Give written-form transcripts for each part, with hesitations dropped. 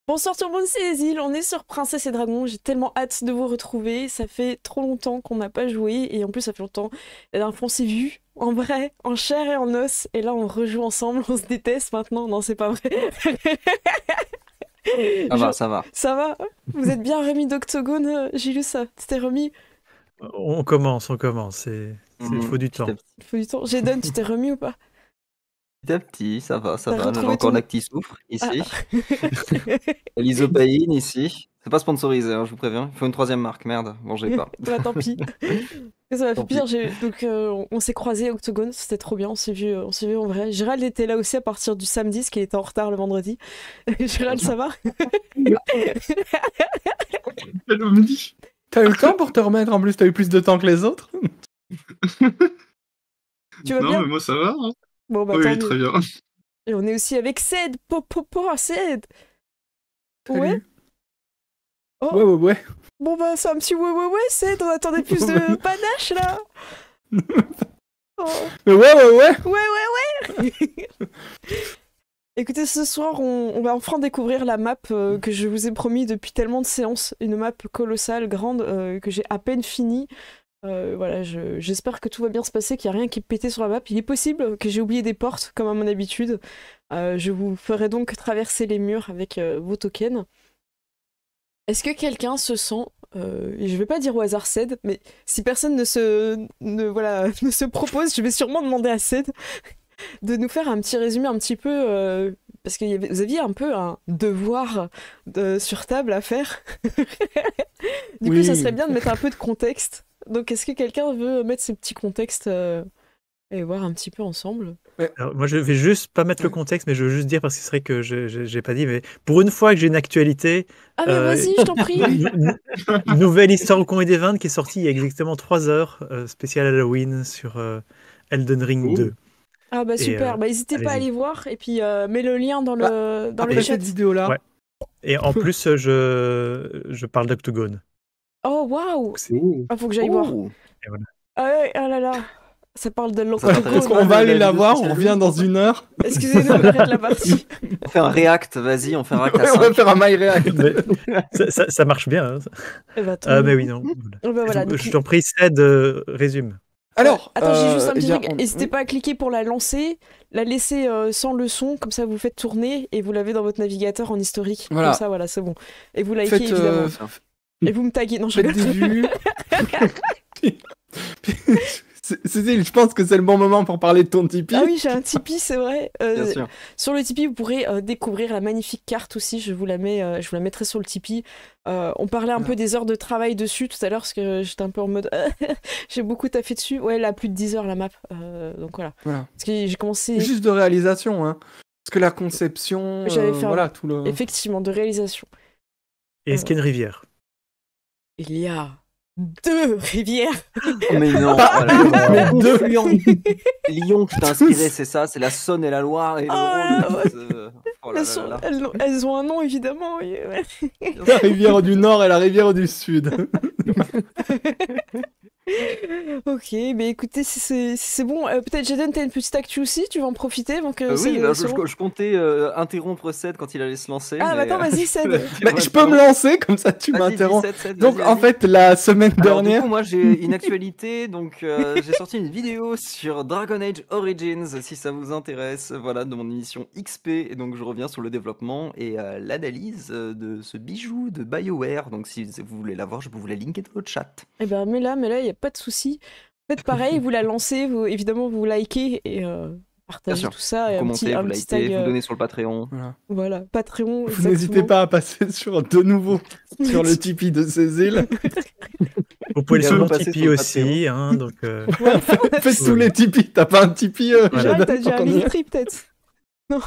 Bonsoir tout le monde, c'est Ezil, on est sur Princesse et Dragon, j'ai tellement hâte de vous retrouver, ça fait trop longtemps qu'on n'a pas joué, et en plus ça fait longtemps, la dernière fois on s'est vu, en vrai, en chair et en os, et là on rejoue ensemble, on se déteste maintenant, non c'est pas vrai. Ça va, ça va. Ça va? Vous êtes bien remis d'Octogone, Gilles, ça? Tu t'es remis? On commence, il faut du temps. Il faut du temps. Jedon, tu t'es remis ou pas? Petit à petit, ça va. T'as J'ai retrouvé encore ton- l'acti soufre ici. Ah. L'isopaïne ici. C'est pas sponsorisé, hein, je vous préviens. Il faut une troisième marque, merde. Bon, j'ai pas. Bah tant pis. Ça m'a fait Tant plaisir. Donc on s'est croisés Octogone, c'était trop bien. On s'est vu en vrai. Gérald était là aussi à partir du samedi, parce qu'il était en retard le vendredi. Gérald, ça va? T'as eu le temps pour te remettre, en plus t'as eu plus de temps que les autres. Tu vas Non, bien? mais moi ça va. Hein. Bon bah Oui, tant mieux. très bien. Et on est aussi avec Ced. Ced. Salut. Ouais. Oh. Ouais. Bon bah c'est un petit ouais Ced. On attendait plus de panache là. Oh. Mais ouais. Ouais. Écoutez, ce soir, on va enfin découvrir la map que je vous ai promis depuis tellement de séances. Une map colossale, grande, que j'ai à peine finie. Voilà, j'espère que tout va bien se passer, qu'il n'y a rien qui est pété sur la map. Il est possible que j'ai oublié des portes, comme à mon habitude. Je vous ferai donc traverser les murs avec vos tokens. Est-ce que quelqu'un se sent... et je vais pas dire au hasard Ced, mais si personne ne se propose, je vais sûrement demander à Ced de nous faire un petit résumé un petit peu... parce que vous aviez un peu un devoir sur table à faire. Du coup, ça serait bien de mettre un peu de contexte. Donc, est-ce que quelqu'un veut mettre ces petits contextes et voir un petit peu ensemble? Alors, moi, je vais juste pas mettre le contexte, mais je veux juste dire, parce que c'est vrai que j'ai pas dit, mais pour une fois que j'ai une actualité, Ah, mais vas-y, je t'en prie. une nouvelle histoire au Congrès des Vins qui est sortie il y a exactement 3 heures, spéciale Halloween sur Elden Ring 2. Ah bah super, n'hésitez pas à aller voir, et puis mets le lien dans le chat. Cette vidéo-là. Ouais. Et en plus, je parle d'Octogone. Oh waouh! Ah, faut que j'aille voir. Et voilà. Ah ouais, ah là là. Ça parle de l'Octogone. On va aller la voir, on revient dans 1 heure. Excusez-nous, on arrête la partie. On fait un react, vas-y, on fait un react à Ouais, 5. on va faire un my react. Ça marche bien. Hein. Eh bah, Mais oui, non. Oh, bah, voilà, Je t'en prie, Ced, résume. Alors, attends, j'ai juste un petit truc. on- N'hésitez pas à cliquer pour la lancer, la laisser sans le son, comme ça vous faites tourner et vous l'avez dans votre navigateur en historique. Voilà. Comme ça, voilà, c'est bon. Et vous likez Faites, évidemment. Et vous me taguez. Non, je faites des rigole. vues. Cécile, je pense que c'est le bon moment pour parler de ton Tipeee. Ah oui, j'ai un Tipeee, c'est vrai. Bien sûr. Sur le Tipeee, vous pourrez découvrir la magnifique carte aussi. Je vous la mettrai sur le Tipeee. On parlait un peu des heures de travail dessus tout à l'heure, parce que j'étais un peu en mode... j'ai beaucoup taffé dessus. Ouais, elle a plus de 10 heures, la map. Donc voilà. Parce que j'ai commencé... Juste de réalisation, hein. Parce que la conception, J'avais fait voilà, tout le... effectivement, de réalisation. Et est-ce qu'il y a une rivière? Il y a 2 rivières. Oh, mais non, Mais 2 Lyon qui t'a inspiré, c'est ça, c'est la Saône et la Loire et le ouais. Rhône. Oh là là là. Elles ont un nom, évidemment. Oui. La rivière du Nord et la rivière du Sud. Ok, mais écoutez, si c'est bon, peut-être Jaden, t'as une petite actu aussi, tu vas en profiter avant que Oui, c'est bon. je comptais interrompre Ced quand il allait se lancer. Ah, bah mais, attends, vas-y, Ced. Bah, je peux me lancer, comme ça tu Vas-y, m'interromps. 17, Donc vas-y, en vas-y. fait, la semaine Alors, du dernière... coup, moi j'ai une actualité, donc j'ai sorti une vidéo sur Dragon Age Origins, si ça vous intéresse, voilà, de mon émission XP, et donc je reviens sur le développement et l'analyse de ce bijou de BioWare, donc si vous voulez la voir, je peux vous la linker dans le chat. Eh ben, mets-la, il n'y a pas de souci. Faites pareil, vous la lancez, évidemment, vous likez et partagez tout ça. Et commentez, un vous petit likez, tag, vous donnez sur le Patreon. Voilà, Patreon. Vous n'hésitez pas à passer sur de nouveau sur le Tipeee de Cécile. Vous pouvez le sur mon passer Tipeee sur le aussi, hein, donc... Faites tous les Tipeee, t'as pas un Tipeee Jade, t'as déjà un Linktree peut-être? Non.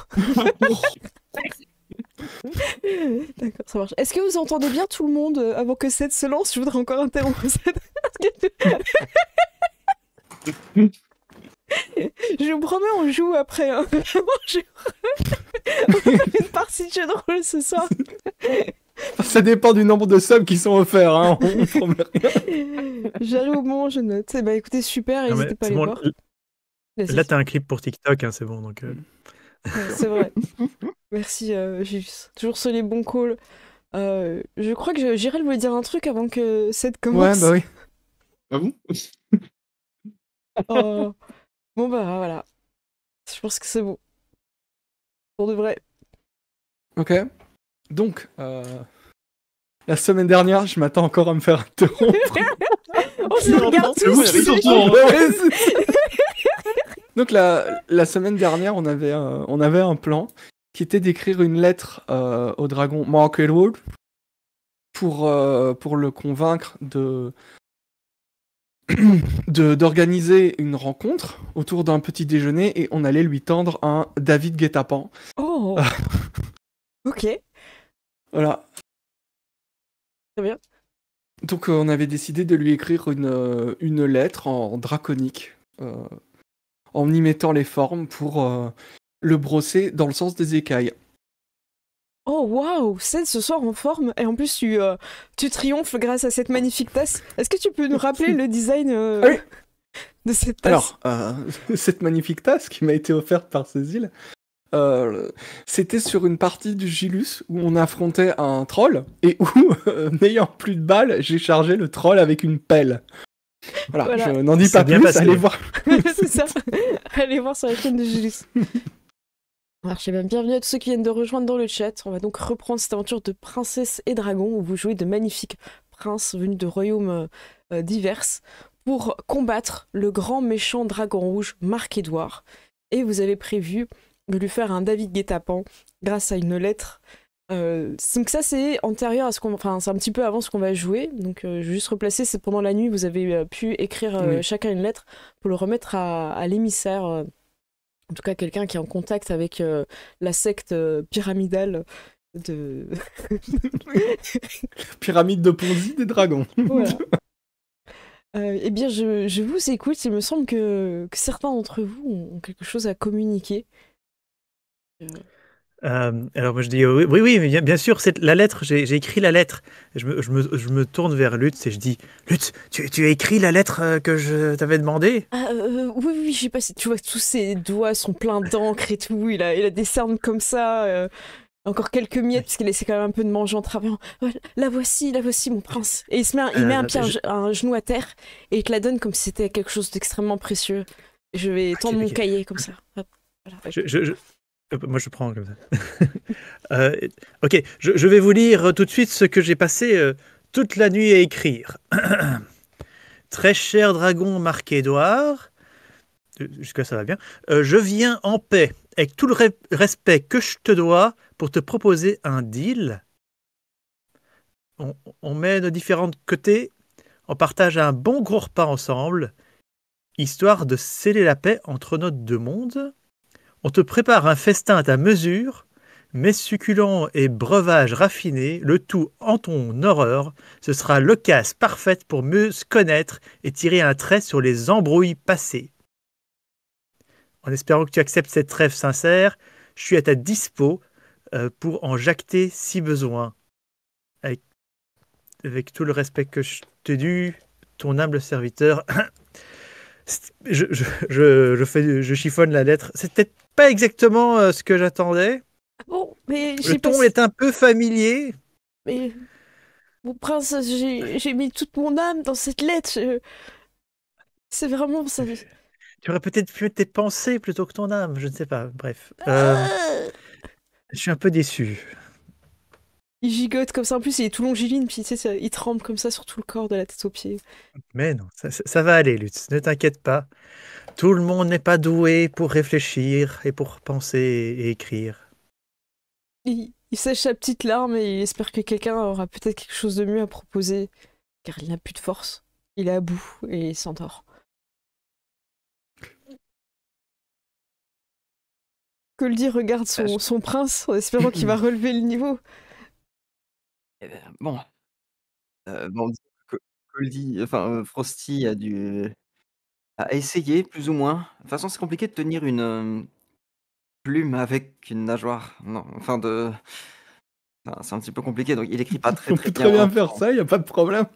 D'accord, ça marche. Est-ce que vous entendez bien tout le monde avant que Ced se lance? Je voudrais encore interrompre Ced. Je vous promets, on joue après. Hein. Vraiment, on fait une partie de jeu de rôle ce soir. Ça dépend du nombre de subs qui sont offerts, hein. On promet rien. J'arrive au moment où je note. Eh ben, écoutez, super, n'hésitez pas à aller voir. Là, t'as un clip pour TikTok, hein, c'est bon. Donc, ouais, c'est vrai. Merci, Julius. Toujours sur les bons calls. Je crois que Jirel voulait dire un truc avant que cette commence. Ouais, bah oui. Ah bon? Oh. Bon, bah voilà. Je pense que c'est bon. Pour de vrai. Ok. Donc, la semaine dernière, je m'attends encore à me faire interrompre. On se regarde C'est vous qui tous. sortez en- Ouais, Donc la semaine dernière, on avait un plan qui était d'écrire une lettre au dragon Mark Elwood pour le convaincre d'organiser une rencontre autour d'un petit déjeuner et on allait lui tendre un David Guet-apens. Oh. Ok. Voilà. Très bien. Donc on avait décidé de lui écrire une lettre en draconique, en y mettant les formes pour le brosser dans le sens des écailles. Oh waouh, c'est ce soir en forme et en plus tu triomphes grâce à cette magnifique tasse. Est-ce que tu peux nous rappeler le design Oui. de cette tasse? Alors, cette magnifique tasse qui m'a été offerte par Cécile, c'était sur une partie du Gilus où on affrontait un troll et où, n'ayant plus de balles, j'ai chargé le troll avec une pelle. Voilà. Je n'en dis C'est pas bien plus, passé. allez voir. C'est ça. Allez voir sur la chaîne de Julius. Alors, bienvenue à tous ceux qui viennent de rejoindre dans le chat. On va donc reprendre cette aventure de princesse et dragon où vous jouez de magnifiques princes venus de royaumes divers pour combattre le grand méchant dragon rouge Marc-Édouard. Et vous avez prévu de lui faire un David Guet-apens grâce à une lettre. Donc ça c'est antérieur à ce qu'on, enfin c'est un petit peu avant ce qu'on va jouer. Donc je vais juste replacer, c'est pendant la nuit vous avez pu écrire Oui. chacun une lettre pour le remettre à l'émissaire. En tout cas, quelqu'un qui est en contact avec la secte pyramidale de. Pyramide de Ponzi des dragons. Voilà. Eh bien, je vous écoute. Il me semble que certains d'entre vous ont quelque chose à communiquer. Alors moi je dis oui, mais bien sûr, c'est la lettre, j'ai écrit la lettre. Je me tourne vers Lutz et je dis Lutz, tu as écrit la lettre que je t'avais demandé? Oui, j'ai passé. Tu vois, tous ses doigts sont pleins d'encre et tout. Il a des cernes comme ça. Encore quelques miettes, parce qu'il essaie quand même un peu de manger en travaillant. Ouais, la voici, mon prince. Et il met un pied, un genou à terre, et il te la donne comme si c'était quelque chose d'extrêmement précieux. Et je vais tendre mon cahier comme ça. Hop, voilà. Moi je prends comme ça. Ok, je vais vous lire tout de suite ce que j'ai passé toute la nuit à écrire. Très cher dragon Marc-Édouard, jusque ça va bien, je viens en paix, avec tout le respect que je te dois, pour te proposer un deal. On met nos différents côtés, on partage un bon gros repas ensemble, histoire de sceller la paix entre nos deux mondes. On te prépare un festin à ta mesure, mets succulents et breuvages raffinés, le tout en ton horreur. Ce sera l'occasion parfaite pour mieux se connaître et tirer un trait sur les embrouilles passées. En espérant que tu acceptes cette trêve sincère, je suis à ta dispo pour en jacter si besoin. Avec tout le respect que je t'ai dû, ton humble serviteur. Je chiffonne la lettre. C'est peut-être pas exactement ce que j'attendais. Bon, mais Le ton est un peu familier. Mais mon prince, j'ai mis toute mon âme dans cette lettre. C'est vraiment ça. Tu aurais peut-être pu mettre tes pensées plutôt que ton âme, je ne sais pas. Bref. Je suis un peu déçu. Il gigote comme ça. En plus, il est tout longiligne, puis tu sais, il tremble comme ça sur tout le corps, de la tête aux pieds. Mais non, ça va aller, Lutz. Ne t'inquiète pas. Tout le monde n'est pas doué pour réfléchir et pour penser et écrire. Il sèche sa petite larme et il espère que quelqu'un aura peut-être quelque chose de mieux à proposer, car il n'a plus de force. Il est à bout et il s'endort. Coldy regarde son prince en espérant qu'il va relever le niveau. Bon, Coldy, enfin Frosty a essayé plus ou moins. De toute façon, c'est compliqué de tenir une plume avec une nageoire. Non, enfin c'est un petit peu compliqué. Donc il écrit pas très On très peut très bien en- faire ça, y a pas de problème.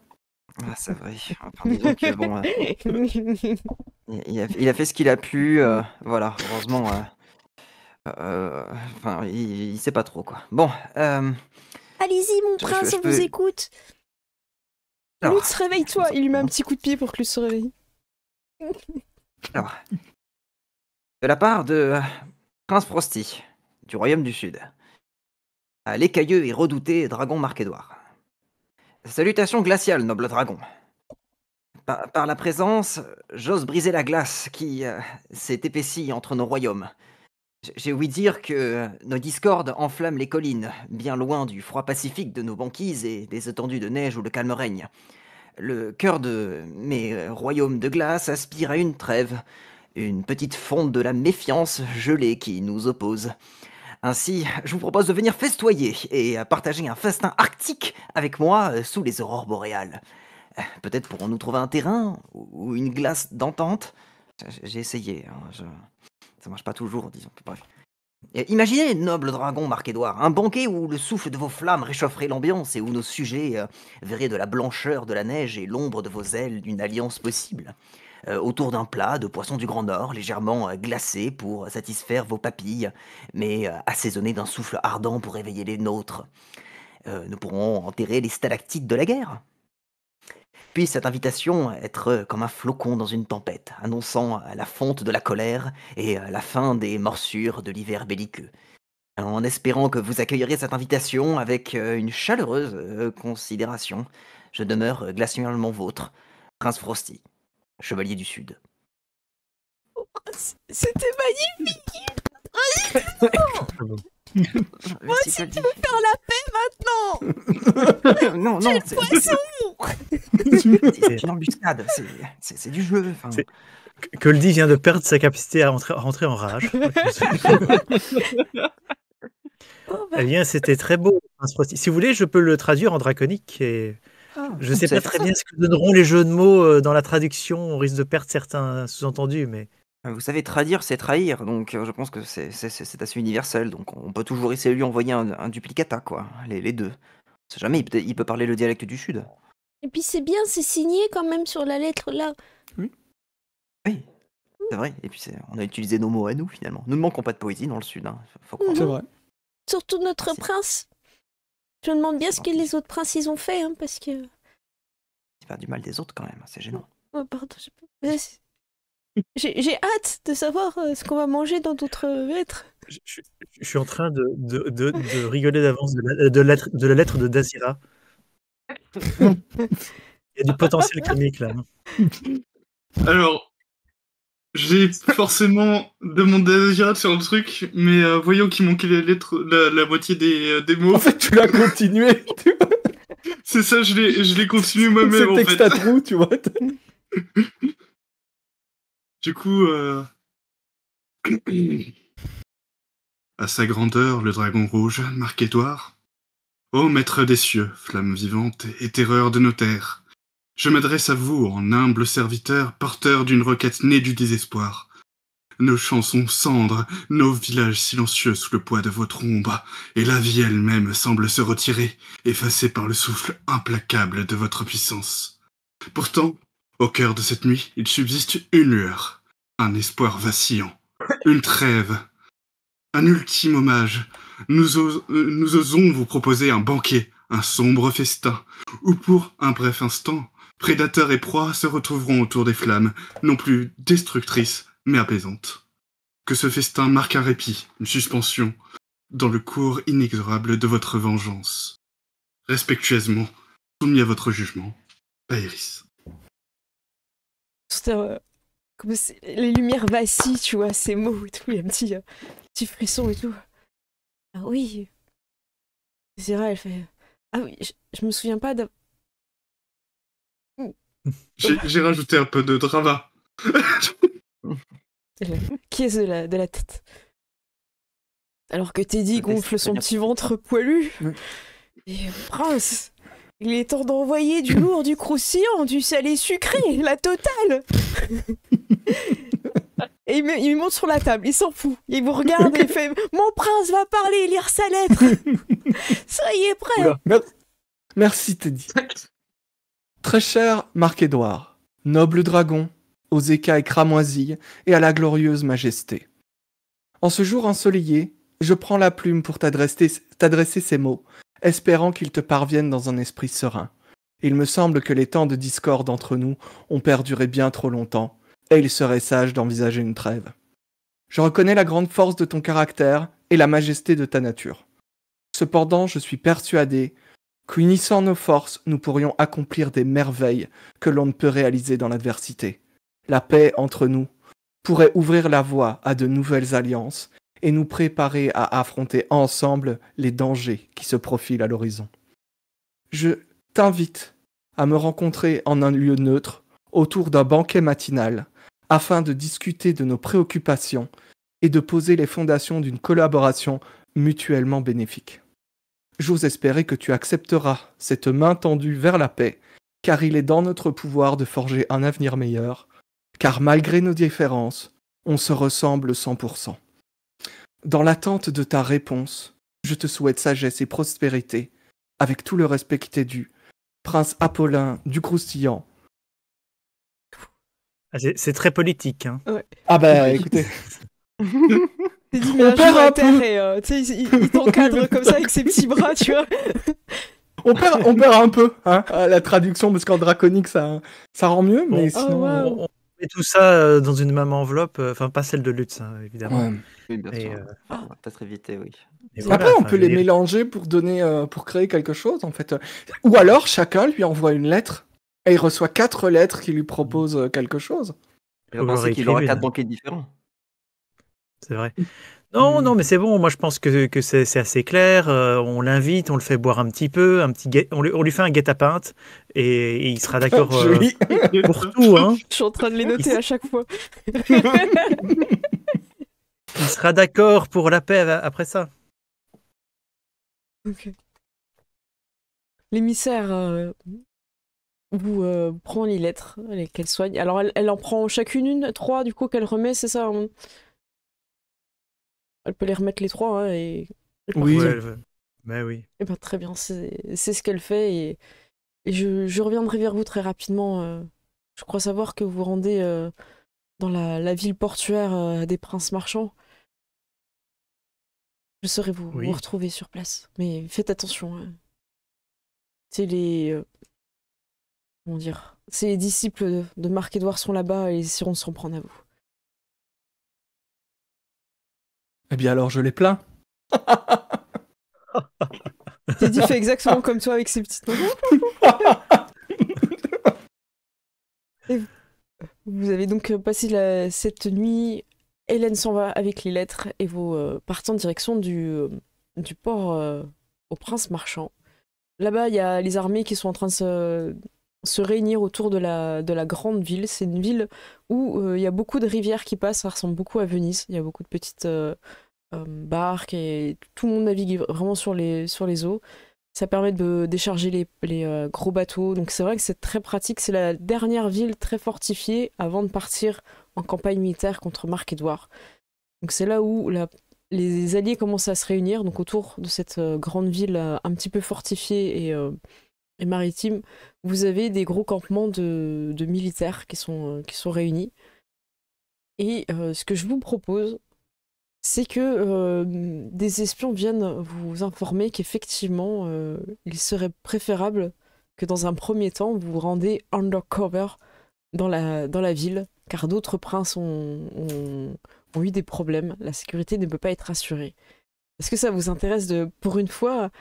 Ah, c'est vrai. Enfin, disons que bon, il a fait ce qu'il a pu. Voilà, heureusement. Enfin, il sait pas trop, quoi. Bon, Allez-y, mon prince, on vous écoute. Alors, Lutz, réveille-toi. Il lui met un petit coup de pied pour que Lutz se réveille. alors, de la part de Prince Frosty, du Royaume du Sud, à l'écailleux et redouté dragon Marc-Édouard. Salutations glaciales, noble dragon. Par la présence, j'ose briser la glace qui s'est épaissie entre nos royaumes. J'ai ouï dire que nos discordes enflamment les collines, bien loin du froid pacifique de nos banquises et des étendues de neige où le calme règne. Le cœur de mes royaumes de glace aspire à une trêve, une petite fonte de la méfiance gelée qui nous oppose. Ainsi, je vous propose de venir festoyer et partager un festin arctique avec moi sous les aurores boréales. Peut-être pourrons-nous trouver un terrain ou une glace d'entente. J'ai essayé, hein, ça marche pas toujours, disons. Bref. Imaginez, noble dragon Marc-Édouard, un banquet où le souffle de vos flammes réchaufferait l'ambiance et où nos sujets verraient de la blancheur de la neige et l'ombre de vos ailes d'une alliance possible. Autour d'un plat de poisson du Grand Nord, légèrement glacé pour satisfaire vos papilles, mais assaisonné d'un souffle ardent pour réveiller les nôtres. Nous pourrons enterrer les stalactites de la guerre. Puisse cette invitation être comme un flocon dans une tempête, annonçant la fonte de la colère et la fin des morsures de l'hiver belliqueux. En espérant que vous accueillerez cette invitation avec une chaleureuse considération, je demeure glacialement vôtre, Prince Frosty, Chevalier du Sud. C'était magnifique. Moi aussi, tu veux faire la paix maintenant. Non, Quel poisson. c'est une embuscade, c'est du jeu. Enfin. Goldie vient de perdre sa capacité à rentrer en rage. Eh bien, c'était très beau, Prince Frosty. Si vous voulez, je peux le traduire en draconique. Et je ne sais pas très bien ce que donneront les jeux de mots dans la traduction. On risque de perdre certains sous-entendus, mais... Vous savez, traduire, c'est trahir, donc je pense que c'est assez universel, donc on peut toujours essayer de lui envoyer un duplicata, quoi, les deux. On sait jamais, il peut parler le dialecte du Sud. Et puis c'est bien, c'est signé quand même sur la lettre là. Oui, c'est vrai, et puis on a utilisé nos mots à nous, finalement. Nous ne manquons pas de poésie dans le Sud, hein. Faut croire. C'est vrai. Surtout notre prince. Je me demande bien ce que les autres princes ils ont fait, hein, parce que... C'est pas du mal des autres, quand même, c'est gênant. Oh, pardon, j'ai hâte de savoir ce qu'on va manger dans d'autres lettres. Je suis en train de rigoler d'avance de la lettre de Dazira. Il y a du potentiel comique là. Alors, j'ai forcément demandé à Dazira de faire le truc, mais voyant qu'il manquait les lettres, la moitié des mots. En fait, tu l'as continué. C'est ça, je l'ai continué moi-même, en fait. C'est texte à trous, tu vois. Du coup, à sa grandeur, le dragon rouge, Marc-Édouard. Ô maître des cieux, flamme vivante et terreur de nos terres, je m'adresse à vous en humble serviteur, porteur d'une requête née du désespoir. Nos champs sont cendres, nos villages silencieux sous le poids de votre ombre, et la vie elle-même semble se retirer, effacée par le souffle implacable de votre puissance. Pourtant, au cœur de cette nuit, il subsiste une lueur, un espoir vacillant, une trêve, un ultime hommage. Nous osons vous proposer un banquet, un sombre festin, où pour un bref instant, prédateurs et proies se retrouveront autour des flammes, non plus destructrices, mais apaisantes. Que ce festin marque un répit, une suspension, dans le cours inexorable de votre vengeance. Respectueusement, soumis à votre jugement, Aéris. Comme les lumières vacillent, tu vois, ces mots et tout, il y a un petit frisson et tout. Ah oui. Zira, elle fait... Ah oui, je me souviens pas de... J'ai rajouté un peu de drama. Qui est de la tête. Alors que Teddy gonfle son petit ventre poilu. Et prince, il est temps d'envoyer du lourd, du croustillant, du salé sucré, la totale. Et il monte sur la table, il s'en fout. Il vous regarde et il fait « Mon prince va parler et lire sa lettre. Soyez prêts. » Oula, merci Teddy. Très cher Marc-Édouard, noble dragon, aux écailles cramoisis et à la glorieuse majesté. En ce jour ensoleillé, je prends la plume pour t'adresser ces mots, espérant qu'ils te parviennent dans un esprit serein. Il me semble que les temps de discorde entre nous ont perduré bien trop longtemps, et il serait sage d'envisager une trêve. Je reconnais la grande force de ton caractère et la majesté de ta nature. Cependant, je suis persuadé qu'unissant nos forces, nous pourrions accomplir des merveilles que l'on ne peut réaliser dans l'adversité. La paix entre nous pourrait ouvrir la voie à de nouvelles alliances et nous préparer à affronter ensemble les dangers qui se profilent à l'horizon. Je t'invite à me rencontrer en un lieu neutre, autour d'un banquet matinal, afin de discuter de nos préoccupations et de poser les fondations d'une collaboration mutuellement bénéfique. J'ose espérer que tu accepteras cette main tendue vers la paix, car il est dans notre pouvoir de forger un avenir meilleur, car malgré nos différences, on se ressemble 100%. Dans l'attente de ta réponse, je te souhaite sagesse et prospérité, avec tout le respect qui t'est dû. Prince Apollin du Croustillant. C'est très politique. Hein. Ouais. Ah bah écoutez, C'est dit, mais un perd jour un à terre et tu sais, il t'encadre comme ça avec ses petits bras, tu vois. on perd un peu hein, la traduction, parce qu'en draconique ça rend mieux, mais Bon, sinon... wow. On met tout ça dans une même enveloppe, enfin pas celle de Lutz, hein, évidemment. Ouais. Oui, bien Et, sûr. On va peut-être éviter, oui. et Après, voilà, on enfin, peut je les veux dire, mélanger pour créer quelque chose, en fait. Ou alors, chacun lui envoie une lettre, et il reçoit 4 lettres qui lui proposent quelque chose. Je Faut que j'en pensais qu'il réécrive aura une. 4 banquets différents. C'est vrai. Non, mais c'est bon. Moi, je pense que c'est assez clair. On l'invite, on le fait boire un petit peu, on lui fait un guet-apens et il sera d'accord Joli. pour tout. Hein. Je suis en train de les noter à chaque fois. Il sera d'accord pour la paix après ça. Ok. L'émissaire vous prend les lettres qu'elle soigne. Alors, elle en prend chacune 3, du coup, qu'elle remet, c'est ça hein. Elle peut les remettre les 3, hein, et... Oui. Ouais, mais oui. Eh ben, très bien, c'est ce qu'elle fait, et je reviendrai vers vous très rapidement. Je crois savoir que vous vous rendez dans la ville portuaire des princes marchands. Je saurai vous retrouver sur place. Mais faites attention. Hein. C'est les... comment dire? C'est les disciples de Marc-Édouard sont là-bas et ils essaieront de s'en prendre à vous. Eh bien alors, je les plains. Teddy fait exactement comme toi avec ses petites mains. Et vous avez donc passé cette nuit. Hélène s'en va avec les lettres et vous partez en direction du port au Prince Marchand. Là-bas, il y a les armées qui sont en train de se réunir autour de la grande ville. C'est une ville où il y a beaucoup de rivières qui passent. Ça ressemble beaucoup à Venise. Il y a beaucoup de petites barques et tout le monde navigue vraiment sur les eaux. Ça permet de décharger les gros bateaux. Donc c'est vrai que c'est très pratique. C'est la dernière ville très fortifiée avant de partir en campagne militaire contre Marc-Édouard. Donc c'est là où les alliés commencent à se réunir, donc autour de cette grande ville un petit peu fortifiée et maritime. Vous avez des gros campements de militaires qui sont réunis. Et ce que je vous propose, c'est que des espions viennent vous informer qu'effectivement, il serait préférable que dans un premier temps, vous vous rendez undercover dans la ville, car d'autres princes ont eu des problèmes. La sécurité ne peut pas être assurée. Est-ce que ça vous intéresse de, pour une fois,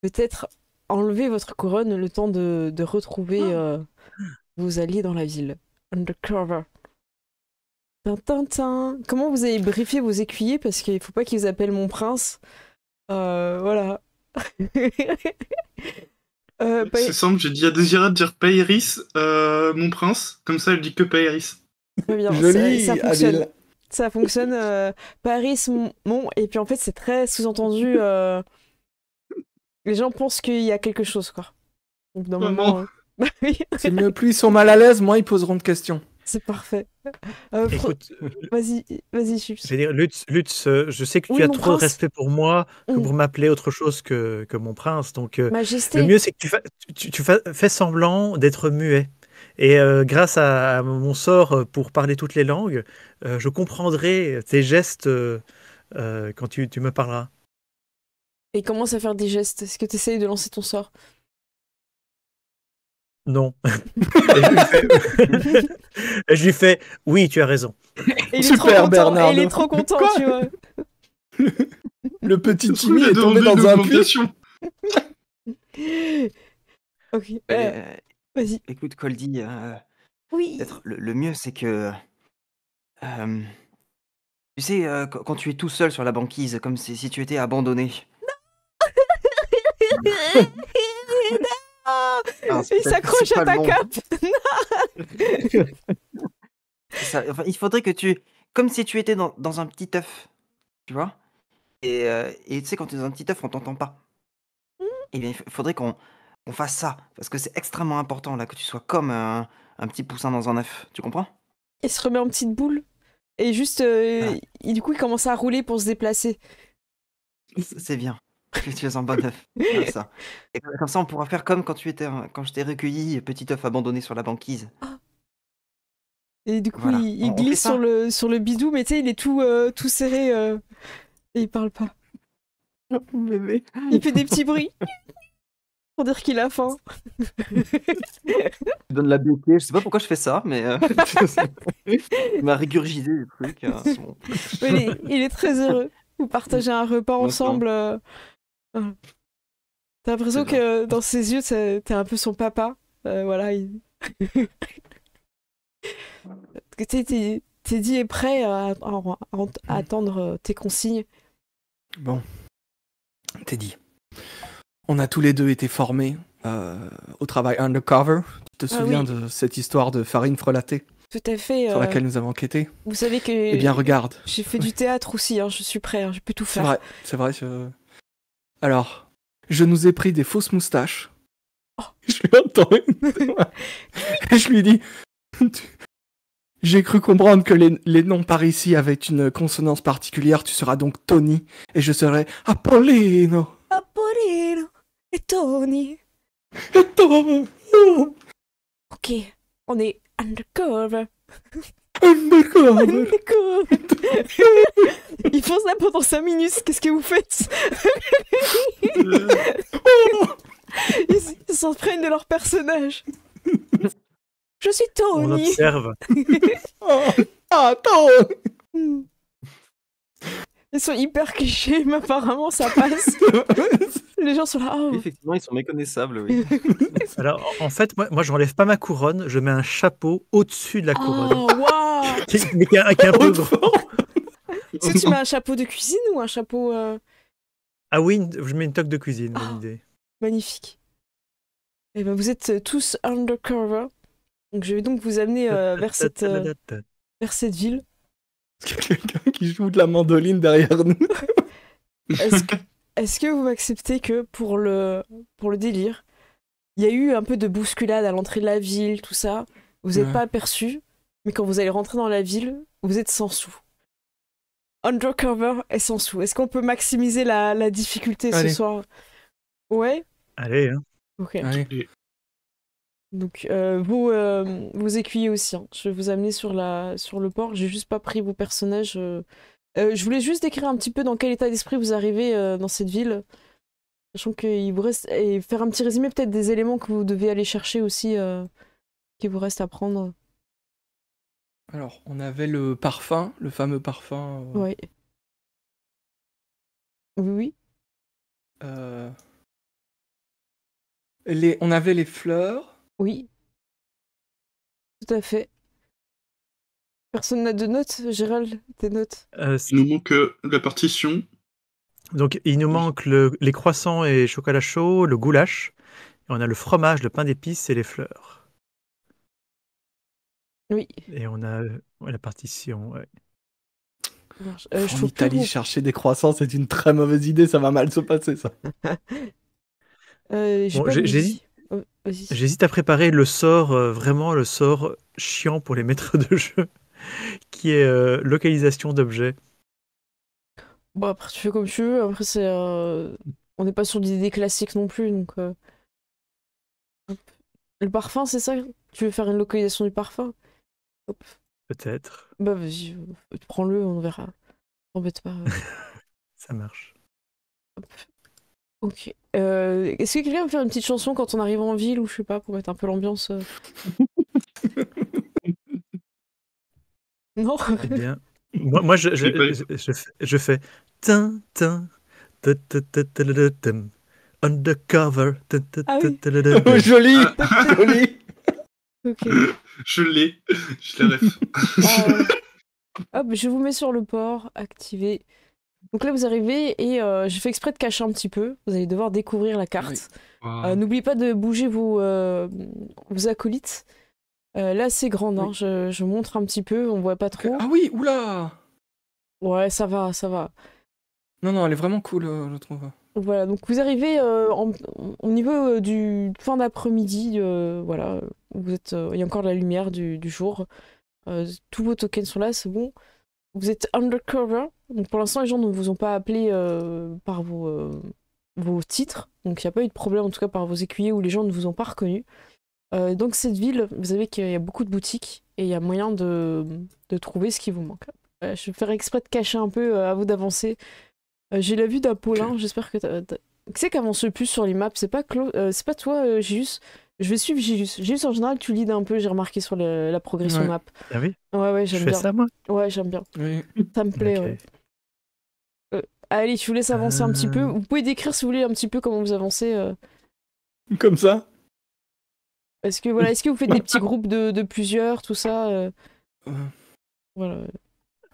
peut-être enlever votre couronne le temps de retrouver vos alliés dans la ville? Undercover. Tintin. Comment vous avez briefé vos écuyers? Parce qu'il ne faut pas qu'ils appellent mon prince. Voilà. C'est simple, j'ai dit à Désirée de dire Païris, mon prince. Comme ça, elle dit que Païris. Très bien, Joli, ça fonctionne. Adèle. Ça fonctionne. Paris, mon... Et puis en fait, c'est très sous-entendu. Les gens pensent qu'il y a quelque chose, quoi. Donc, d'un moment... oui. C'est mieux, plus ils sont mal à l'aise, moins ils poseront de questions. C'est parfait. Écoute, Vas-y, Chips. je veux dire, Lutz, je sais que tu Oui, as mon trop de prince. respect pour moi que pour m'appeler autre chose que mon prince. Donc, Majesté. le mieux, c'est que tu fais semblant d'être muet. Et grâce à mon sort pour parler toutes les langues, je comprendrai tes gestes quand tu me parleras. Et il commence à faire des gestes. Est-ce que tu essayes de lancer ton sort? Non. Et je lui fais oui, tu as raison. Et il est Super, trop content, Bernardo. et il est trop content, Quoi tu vois. Le petit Ça se Timmy trouve, est il a tombé demandé dans un une puits. augmentation. Ok, Euh, vas-y. Écoute, Coldy, Oui. peut-être le mieux, c'est que... euh, tu sais, quand tu es tout seul sur la banquise, comme si tu étais abandonné. Ah, Alors, il s'accroche à ta principalement, cape. enfin, il faudrait que tu... Comme si tu étais dans un petit œuf, tu vois? Et tu sais, quand tu es dans un petit œuf, on t'entend pas. Eh bien, il faudrait qu'on fasse ça, parce que c'est extrêmement important, là, que tu sois comme un petit poussin dans un œuf. Tu comprends? Il se remet en petite boule. Et juste, Voilà. du coup, il commence à rouler pour se déplacer. C'est bien. Tu es un bon œuf. Voilà ça. Et comme ça, on pourra faire comme quand quand je t'ai recueilli, petit œuf abandonné sur la banquise. Et du coup, Voilà. il On fait glisse ça? sur le bidou, mais tu sais, il est tout serré et il parle pas. Bébé. Il fait des petits bruits pour dire qu'il a faim. Je donne la béquille. Je sais pas pourquoi je fais ça, mais il m'a régurgité des trucs. C'est bon. Mais il est très heureux. Vous partagez un repas D'accord. ensemble. Voilà. T'as l'impression C'est bien. que dans ses yeux, t'es un peu son papa. Voilà. Que Teddy est prêt à attendre tes consignes. Bon, Teddy, on a tous les deux été formés au travail undercover. Tu te Ah souviens oui. de cette histoire de farine frelatée Tout à fait. sur laquelle nous avons enquêté? Vous savez que Eh bien, regarde. j'ai fait du théâtre aussi. Hein, je suis prêt. Hein, je peux tout C'est faire. vrai, c'est vrai. Alors, je nous ai pris des fausses moustaches. Oh. Je lui entends. Et je lui dis... J'ai cru comprendre que les noms par ici avaient une consonance particulière. Tu seras donc Tony et je serai Apollino. Apollino et Tony. Et Tony. Ok, on est undercover. Undercover. Undercover. Ils font ça pendant 5 minutes. Qu'est-ce que vous faites? Ils s'entraînent de leur personnage. Je suis On Tony. observe. Oh, attends. Hmm. Ils sont hyper clichés, mais apparemment ça passe. Les gens sont là. Oh. Effectivement, ils sont méconnaissables, oui. Alors, en fait, moi j'enlève pas ma couronne, je mets un chapeau au-dessus de la couronne. Oh, waouh! Mais qui est un peu grand. Est-ce que tu mets un chapeau de cuisine ou un chapeau Ah oui, je mets une toque de cuisine, bonne Ah. idée. magnifique? Eh ben, vous êtes tous undercover. Donc je vais donc vous amener vers cette ville. Est-ce qu'il y a quelqu'un qui joue de la mandoline derrière nous? Est-ce que vous m'acceptez que pour le délire, il y a eu un peu de bousculade à l'entrée de la ville, tout ça. Vous n'êtes Ouais. pas aperçu, mais quand vous allez rentrer dans la ville, vous êtes sans sous. Undercover et sans sous. Est-ce qu'on peut maximiser la difficulté Allez. ce soir? Ouais? Allez, hein. Ok. Allez. Donc vous écuyez aussi. Hein. Je vais vous amener sur le port. J'ai juste pas pris vos personnages. Je voulais juste décrire un petit peu dans quel état d'esprit vous arrivez dans cette ville. Sachant qu'il vous reste... Et faire un petit résumé peut-être des éléments que vous devez aller chercher aussi, qui vous reste à prendre. Alors, on avait le parfum, le fameux parfum. Ouais. Oui. On avait les fleurs. Oui. Tout à fait. Personne n'a de notes, Gérald? Tes notes? Il nous manque la partition. Donc, il nous manque les croissants et chocolat chaud, le goulash. Et on a le fromage, le pain d'épices et les fleurs. Oui. Et on a la partition, ouais. Je En trouve Italie, plus chercher des croissants, c'est une très mauvaise idée. Ça va mal se passer, ça. j'ai Bon, pas mis- j'hésite. Vas-y. J'hésite à préparer le sort, vraiment le sort chiant pour les maîtres de jeu, qui est localisation d'objets. Bon, après, tu fais comme tu veux. Après, c'est. On n'est pas sur l'idée classique non plus, donc. Hop. Le parfum, c'est ça? Tu veux faire une localisation du parfum? Hop. Peut-être. Bah, vas-y, prends-le, on verra. T'embête pas. Ça marche. Ok. Est-ce que quelqu'un va me faire une petite chanson quand on arrive en ville ou je sais pas, pour mettre un peu l'ambiance Non. Eh bien, moi suis pas- je fais tin, tin, ta, ta, ta, ta, ta, ta, tam, undercover. Ta, ta, Ah ta, oui. ta, ta, ta, ta. Joli, Ah. joli. Ok. Je l'ai. Je la ref. Ah, voilà. Hop, je vous mets sur le port, activé. Donc là, vous arrivez et j'ai fait exprès de cacher un petit peu. Vous allez devoir découvrir la carte. Wow. N'oubliez pas de bouger vos acolytes. Là, c'est grande, hein. Oui. Je montre un petit peu, on voit pas trop. Ah oui, oula. Ouais, ça va, ça va. Non, non, elle est vraiment cool, je trouve. Voilà, donc vous arrivez au niveau du fin d'après-midi, voilà, vous êtes, il y a encore de la lumière du jour, tous vos tokens sont là, c'est bon. Vous êtes undercover, donc pour l'instant les gens ne vous ont pas appelé par vos titres, donc il n'y a pas eu de problème en tout cas par vos écuyers où les gens ne vous ont pas reconnu. Donc cette ville, vous savez qu'il y a beaucoup de boutiques et il y a moyen de trouver ce qui vous manque. Je vais faire exprès de cacher un peu, à vous d'avancer. J'ai la vue d'Apollin, j'espère que Qui c'est qui avance le plus sur les maps? C'est pas c'est pas toi, Gilus? Je vais suivre Gilus. Gilus, en général, tu leads un peu, j'ai remarqué sur la progression Ouais. map. Ah oui, Ouais, je j'aime fais bien. ça moi. Ouais, j'aime bien. Oui. Ça me plaît, Ok. ouais. Allez, je vous laisse avancer un petit peu. Vous pouvez décrire, si vous voulez, un petit peu comment vous avancez. Comme ça. Est-ce que vous faites des petits groupes de plusieurs, tout ça Voilà.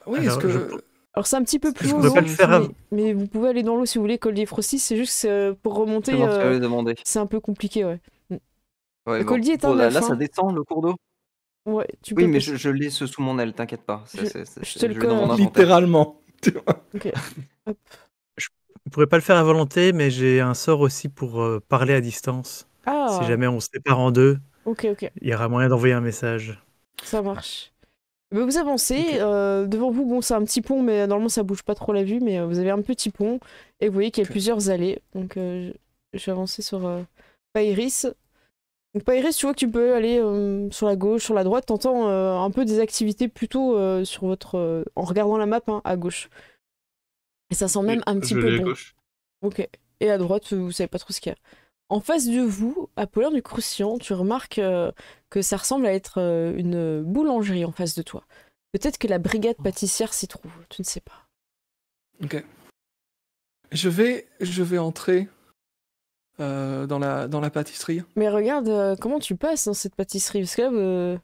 Oui, Alors, est-ce je- que... Alors c'est un petit peu plus Je haut, pourrais pas non, le faire avant. mais vous pouvez aller dans l'eau si vous voulez, Collier Frosty, c'est juste pour remonter, C'est bon, ce que j'avais demandé. c'est un peu compliqué, ouais. Ouais, Le bon. collier est Bon, un là, neuf, ça hein. descend le cours d'eau. Ouais, tu Oui, peux mais passer. je l'ai sous mon aile, t'inquiète pas. Je te le Je l'ai colle, dans mon inventaire. Littéralement. Tu vois. Ok. Hop. Je pourrais pas le faire à volonté, mais j'ai un sort aussi pour parler à distance. Si Ah, jamais on se sépare en deux, ok, il y aura moyen d'envoyer un message. ça marche. Bah, vous avancez, Ok. devant vous, bon, c'est un petit pont, mais normalement ça bouge pas trop la vue, mais vous avez un petit pont, et vous voyez qu'il y a Ok. plusieurs allées, donc je vais avancer sur Pairis. Donc Pairis, tu vois que tu peux aller sur la gauche, sur la droite, t'entends un peu des activités plutôt sur votre... en regardant la map, hein, à gauche. Et ça sent même un petit Je peu l'ai à bon. gauche. Ok. Et à droite, vous savez pas trop ce qu'il y a. En face de vous, Apollin du Croustillant, tu remarques que ça ressemble à être une boulangerie en face de toi. Peut-être que la brigade pâtissière s'y trouve, tu ne sais pas. Ok. Je vais entrer dans la pâtisserie. Mais regarde comment tu passes dans cette pâtisserie, parce que là...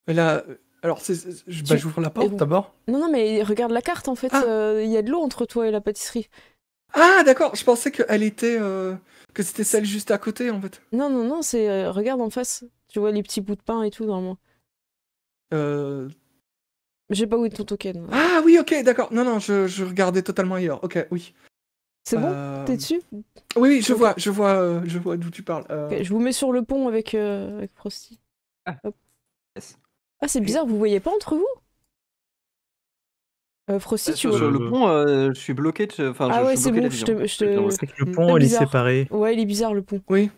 Et là, alors, j'ouvre la et porte vous- d'abord. Non, mais regarde la carte, en fait, Ah. il y a de l'eau entre toi et la pâtisserie. Ah, d'accord, je pensais qu'elle était... que c'était celle juste à côté, en fait. Non, c'est... regarde en face, tu vois les petits bouts de pain et tout, normalement. Euh, J'ai pas où est ton token. Ah oui, ok, d'accord. Non, je regardais totalement ailleurs. Ok, oui. C'est bon? T'es dessus? Oui, je Ok. vois d'où tu parles. Ok, je vous mets sur le pont avec Frosty. Yes. Ah, c'est bizarre, vous voyez pas entre vous? Frosty, tu Sur, vois. sur le pont, je suis bloqué. Enfin, Ah je ouais, suis c'est bloqué bon, de je vision. te... C'est que le C'est pont, il est bizarre. séparé. Ouais, il est bizarre le pont. Oui,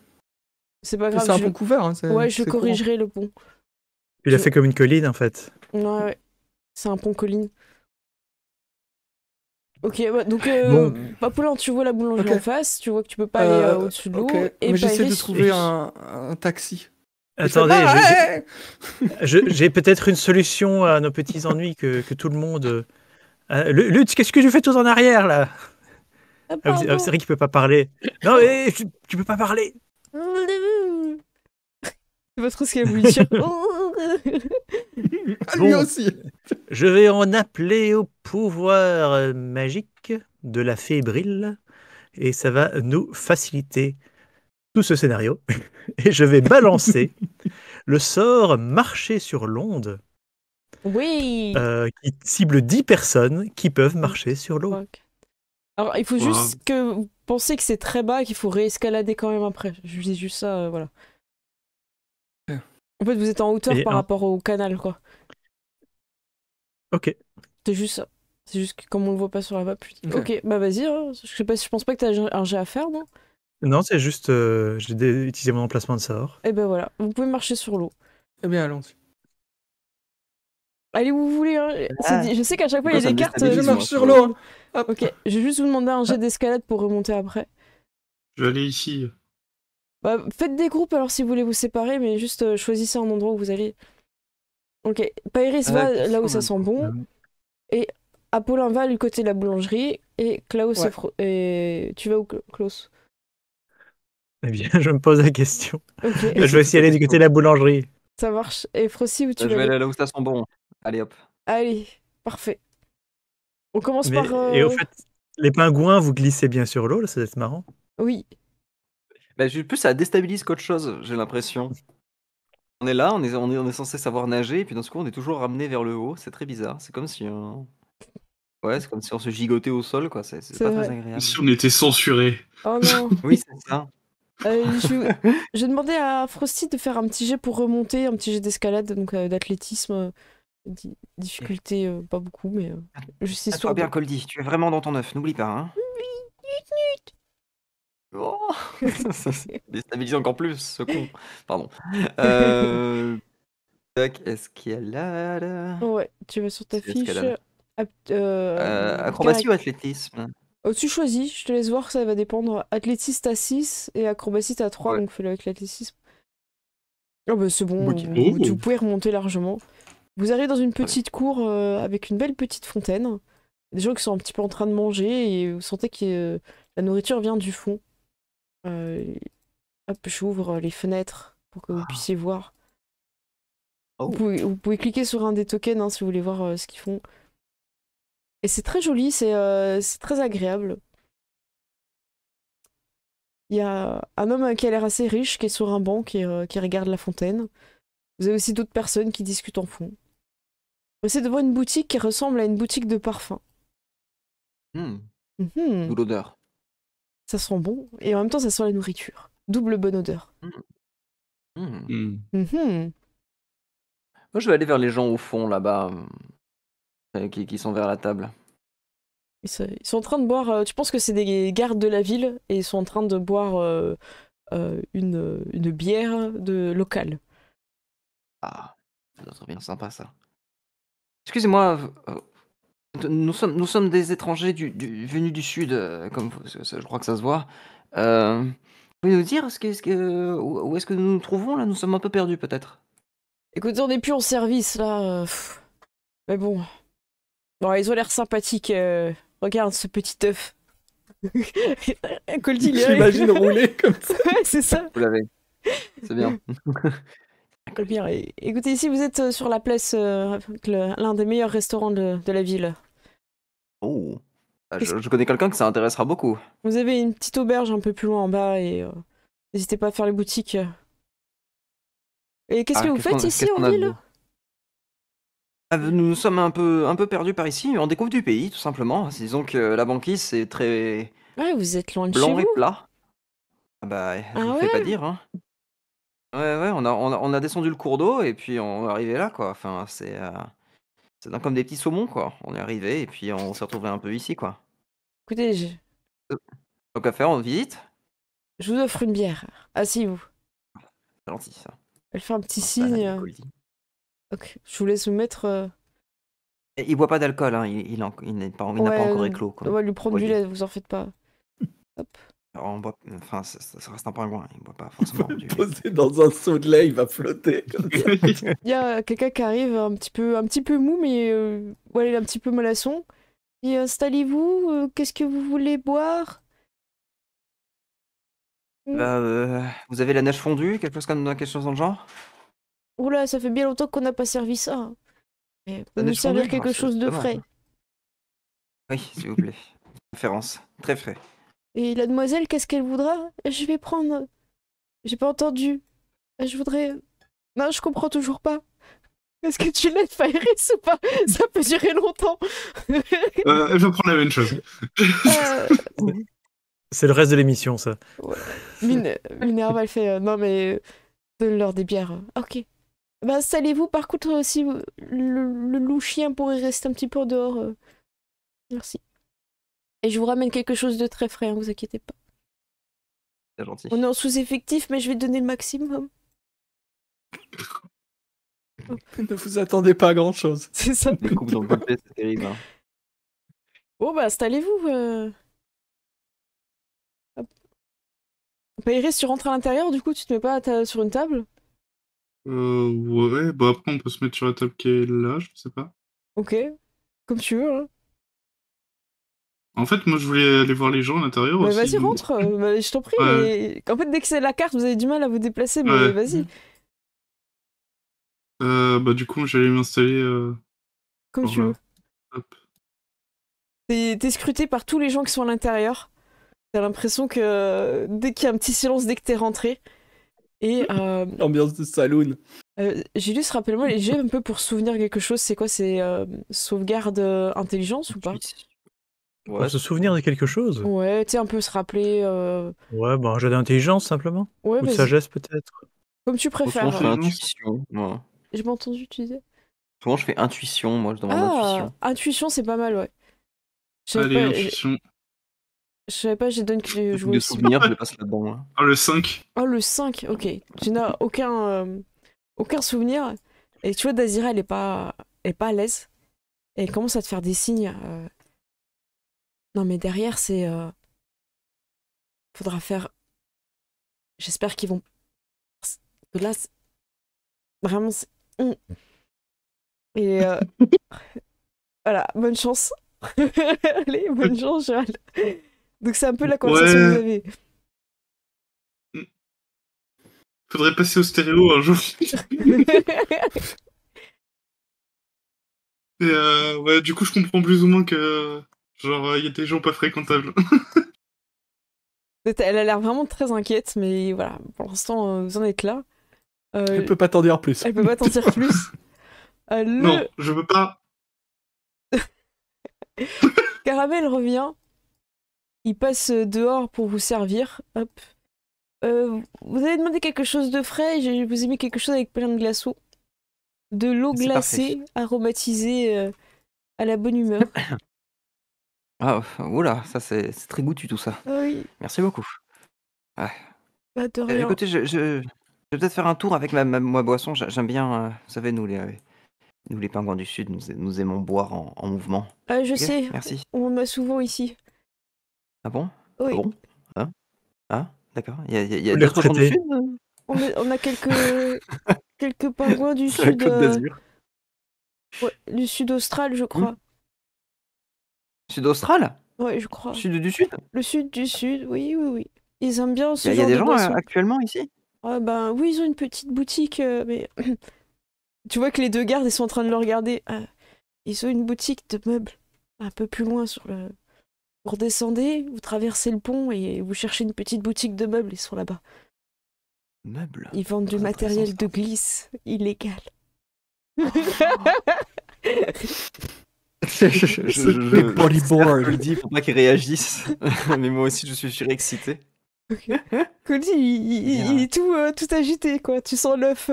C'est pas grave, c'est un je... pont couvert. Hein, Ouais, je c'est courant. corrigerai le pont. Il a fait comme une colline, en fait. Ouais. C'est un pont colline. Ok, ouais, donc Bon. Apollin, tu vois la boulangerie Ok. en face, tu vois que tu peux pas aller au-dessus de l'eau. Ok, Et mais j'essaie de Pairis, trouver un taxi. Attendez, Je fais, j'ai peut-être une solution à nos petits ennuis que tout le monde... Lutz, qu'est-ce que tu fais tout en arrière, là? Ah, Ah, pardon. c'est vrai qu'il peut pas parler. Non, mais tu peux pas parler. Je sais pas trop ce qu'elle a voulu dire. Ah, Bon. lui aussi. Je vais en appeler au pouvoir magique de la fébrile et ça va nous faciliter tout ce scénario. Et je vais balancer le sort marcher sur l'onde Oui. qui cible 10 personnes qui peuvent marcher sur l'eau. Ok. Alors, il faut Wow. juste que vous pensez que c'est très bas et qu'il faut réescalader quand même après. Je dis juste ça, voilà. Ok. En fait, vous êtes en hauteur Et par rapport au canal, quoi. Ok. C'est juste ça. C'est juste que comme on le voit pas sur la map. Ok. Ok, bah vas-y. Hein. Je pense pas que t'as un jet à faire, non? Non, c'est juste j'ai utilisé mon emplacement de sort. Et ben voilà, vous pouvez marcher sur l'eau. Eh bien, allons-y. Allez où vous voulez. Hein. Je sais qu'à chaque fois, il y a Ça des me cartes. déstabilise, Je moi, marche sur sur le l'eau. Hop. Ok, je vais juste vous demander un jet d'escalade pour remonter après. Je vais aller ici. Bah, faites des groupes alors si vous voulez vous séparer, mais juste choisissez un endroit où vous allez. Ok, Pairis va qu'est-ce là où qu'on ça a sent bon, et Apollin va du côté de la boulangerie, et Klaus Ouais. et tu vas où, Klaus? Eh bien, je me pose la question. Ok, Je vais aussi aller du côté de la boulangerie. ça marche. Et Frosty, où tu Je vas vais aller? aller là où ça sent bon. Allez hop. Allez, parfait. On commence Mais, par... et au fait, les pingouins, vous glissez bien sur l'eau, là, ça doit être marrant. Oui, Bah, plus ça déstabilise qu'autre chose, j'ai l'impression. On est là, on est censé savoir nager, et puis dans ce coup, on est toujours ramené vers le haut. C'est très bizarre. C'est comme si ouais, c'est comme si on se gigotait au sol, quoi. C'est C'est pas vrai. très agréable. Si on était censuré. oh non. Oui, c'est ça. J'ai demandé à Frosty de faire un petit jet pour remonter, un petit jet d'escalade, donc d'athlétisme. Difficulté, pas beaucoup, mais juste Ah, toi histoire bien, de... Coldy, tu es vraiment dans ton œuf, n'oublie pas, hein. Oh ça déstabilise encore plus, ce con. Pardon. Tac, escalade. Ouais, tu vas sur ta C'est fiche. escalade. Acrobatie ou athlétisme? Tu choisis, je te laisse voir, ça va dépendre. Athlétisme t'as 6 et acrobatie t'as 3, Ouais. donc fais-le avec l'athlétisme. Oh bah c'est bon, Ok. vous pouvez remonter largement. Vous arrivez dans une petite cour avec une belle petite fontaine. Des gens qui sont un petit peu en train de manger et vous sentez que la nourriture vient du fond. Hop, j'ouvre les fenêtres pour que vous puissiez voir. Oh. Vous pouvez cliquer sur un des tokens hein, si vous voulez voir ce qu'ils font. Et c'est très joli, c'est très agréable. Il y a un homme qui a l'air assez riche, qui est sur un banc, qui regarde la fontaine. Vous avez aussi d'autres personnes qui discutent en fond. C'est devant une boutique qui ressemble à une boutique de parfum. Hmm. Mhm. D'où l'odeur. Ça sent bon, et en même temps ça sent la nourriture. Double bonne odeur. Hmm. Mhm. Moi, je vais aller vers les gens au fond, là-bas, qui sont vers la table. Ils sont en train de boire, tu penses que c'est des gardes de la ville, et ils sont en train de boire une bière locale. Ah, ça doit être bien sympa, ça. Excusez-moi, nous sommes des étrangers venus du sud, comme je crois que ça se voit. Pouvez-vous nous dire où est-ce que nous nous trouvons, là? Nous sommes un peu perdus, peut-être. Écoute, on n'est plus en service, là. Mais bon. Bon, ils ont l'air sympathiques. Regarde ce petit œuf. Colty, Je l'imagine rouler comme ça. Ouais, c'est ça. Vous l'avez. C'est bien. Bien, écoutez, ici, vous êtes sur la place, l'un des meilleurs restaurants de la ville. Oh. Ah, je connais quelqu'un que ça intéressera beaucoup. Vous avez une petite auberge un peu plus loin en bas et n'hésitez pas à faire les boutiques. Et qu'est-ce que vous faites ici en ville? Nous sommes un peu perdus par ici, mais on découvre du pays, tout simplement. Disons que la banquise, c'est très Ouais, vous êtes loin de chez blanc et vous. plat. Ah bah, je vous fais pas dire, hein. Ouais, on a descendu le cours d'eau et puis on est arrivé là, quoi. Enfin, c'est comme des petits saumons, quoi. On est arrivé et puis on s'est retrouvé un peu ici, quoi. Écoutez, Donc à faire, on visite. je vous offre une bière. Asseyez-vous. C'est gentil, ça. Elle fait un petit Ça, signe. Coldy. Ok, je vous laisse vous mettre. Et il boit pas d'alcool, hein. Il n'a pas encore éclos, quoi. On va lui prendre du lait, vous en faites pas. Hop. Alors, on boit, enfin, ça reste un pingouin. Il boit pas forcément du lait. Posé dans un seau de lait, il va flotter comme ça. Il y a quelqu'un qui arrive un petit peu mou, mais ouais, il est un petit peu mollasson. Et installez-vous, qu'est-ce que vous voulez boire? Vous avez la neige fondue, quelque chose dans le genre? Oula, ça fait bien longtemps qu'on n'a pas servi ça. Mais La vous nous neige servir fondue? quelque Ah, chose c'est de dommage. frais. Oui, s'il vous plaît. Référence. Très frais. Et la demoiselle, qu'est-ce qu'elle voudra? Je vais prendre... J'ai pas entendu. Je voudrais... Non, je comprends toujours pas. Est-ce que tu l'aides, Fairis, ou pas? Ça peut durer longtemps. Je vais prendre la même chose. C'est le reste de l'émission, ça. Minerva, elle fait... non, mais... Donne-leur des bières. Ok. Bah, installez-vous. Par contre, si le loup chien pourrait rester un petit peu dehors. Merci. Et je vous ramène quelque chose de très frais, hein, vous inquiétez pas. C'est gentil. On est en sous-effectif, mais je vais donner le maximum. Ne vous attendez pas à grand chose. C'est ça. Les coupes dans le buffet, c'est terrible. Hein. Bon, bah, installez-vous. Hop. Iris, tu rentres à l'intérieur, du coup, tu te mets pas sur une table? Ouais, bah après on peut se mettre sur la table qui est là, je sais pas. Ok, comme tu veux. Hein. En fait, moi je voulais aller voir les gens à l'intérieur Bah, aussi. vas-y, donc- rentre. Bah, je t'en prie. Ouais. Mais... En fait, dès que c'est la carte, vous avez du mal à vous déplacer, mais Ouais. vas-y, Bah du coup, j'allais m'installer. comme par tu là. veux. Hop. T'es scruté par tous les gens qui sont à l'intérieur. T'as l'impression que dès qu'il y a un petit silence, dès que t'es rentré. Et Ambiance de saloon. Gilus, rappelle-moi, les jets un peu pour souvenir quelque chose, c'est quoi? C'est sauvegarde intelligence ou pas? Ouais, Pour se souvenir de quelque chose. Ouais, tu sais, un peu se rappeler. Ouais, bah un jeu d'intelligence simplement. Ouais, Ou de vas-y, sagesse peut-être. comme tu souvent, préfères. je fais Intelligence. intuition. Ouais. J'ai pas entendu, tu disais? Souvent, je fais intuition. Moi, je demande intuition. Intuition, c'est pas mal, ouais. Je savais Allez, pas, intuition. je savais pas, j'ai donné que tu Le truc jouais de aussi. souvenirs, je les passe là-dedans. Hein. Ah, le 5. Oh, le 5, ok. Tu n'as aucun souvenir. Et tu vois, Dazira, elle est pas à l'aise. Et elle commence à te faire des signes. Non, mais derrière, c'est... Faudra faire... J'espère qu'ils vont... Que là, vraiment, c'est... Et voilà, bonne chance. Allez, bonne chance, Gérald. Donc c'est un peu la conversation que vous avez. Faudrait passer au stéréo un jour. Et ouais, du coup, je comprends plus ou moins que genre il y a des gens pas fréquentables. Elle a l'air vraiment très inquiète, mais voilà, pour l'instant, vous en êtes là. Elle peut pas t'en dire plus. Elle peut pas t'en dire plus. Non, je veux pas. Caramel revient. Il passe dehors pour vous servir. Hop. Vous avez demandé quelque chose de frais. Je vous ai mis quelque chose avec plein de glaçons. De l'eau C'est glacée, aromatisée à la bonne humeur. Ah, oula, ça c'est très goûtu tout ça. Ah oui, Merci beaucoup. Ouais. bah de rien. Écoutez, je vais peut-être faire un tour avec ma boisson. J'aime bien, vous savez, nous les pingouins du Sud, nous aimons boire en mouvement. Je Ok, sais, merci. on en a souvent ici. Ah bon? Oui. Ah bon? Hein? Ah, d'accord. Il y a Faut les d'autres gens du retraiter. Sud? On a quelques pingouins du C'est la sud, Côte d'Azur. ouais, du sud austral, je crois. Sud austral? Ouais, je crois. Sud du Sud? Le sud du sud, oui, oui, oui. Ils aiment bien ce Il y a genre des de gens boisson. actuellement ici? Ah ben oui, ils ont une petite boutique, mais tu vois que les deux gardes, ils sont en train de le regarder. Ils ont une boutique de meubles un peu plus loin sur le... Vous redescendez, vous traversez le pont et vous cherchez une petite boutique de meubles, ils sont là-bas. Meubles. Ils vendent du Très matériel intéressant, de glisse illégal. Des bodyboards. Cody, faut pas qu'il réagisse. Mais moi aussi, je suis surexcité. Cody, il est tout agité, quoi. Tu sens l'œuf.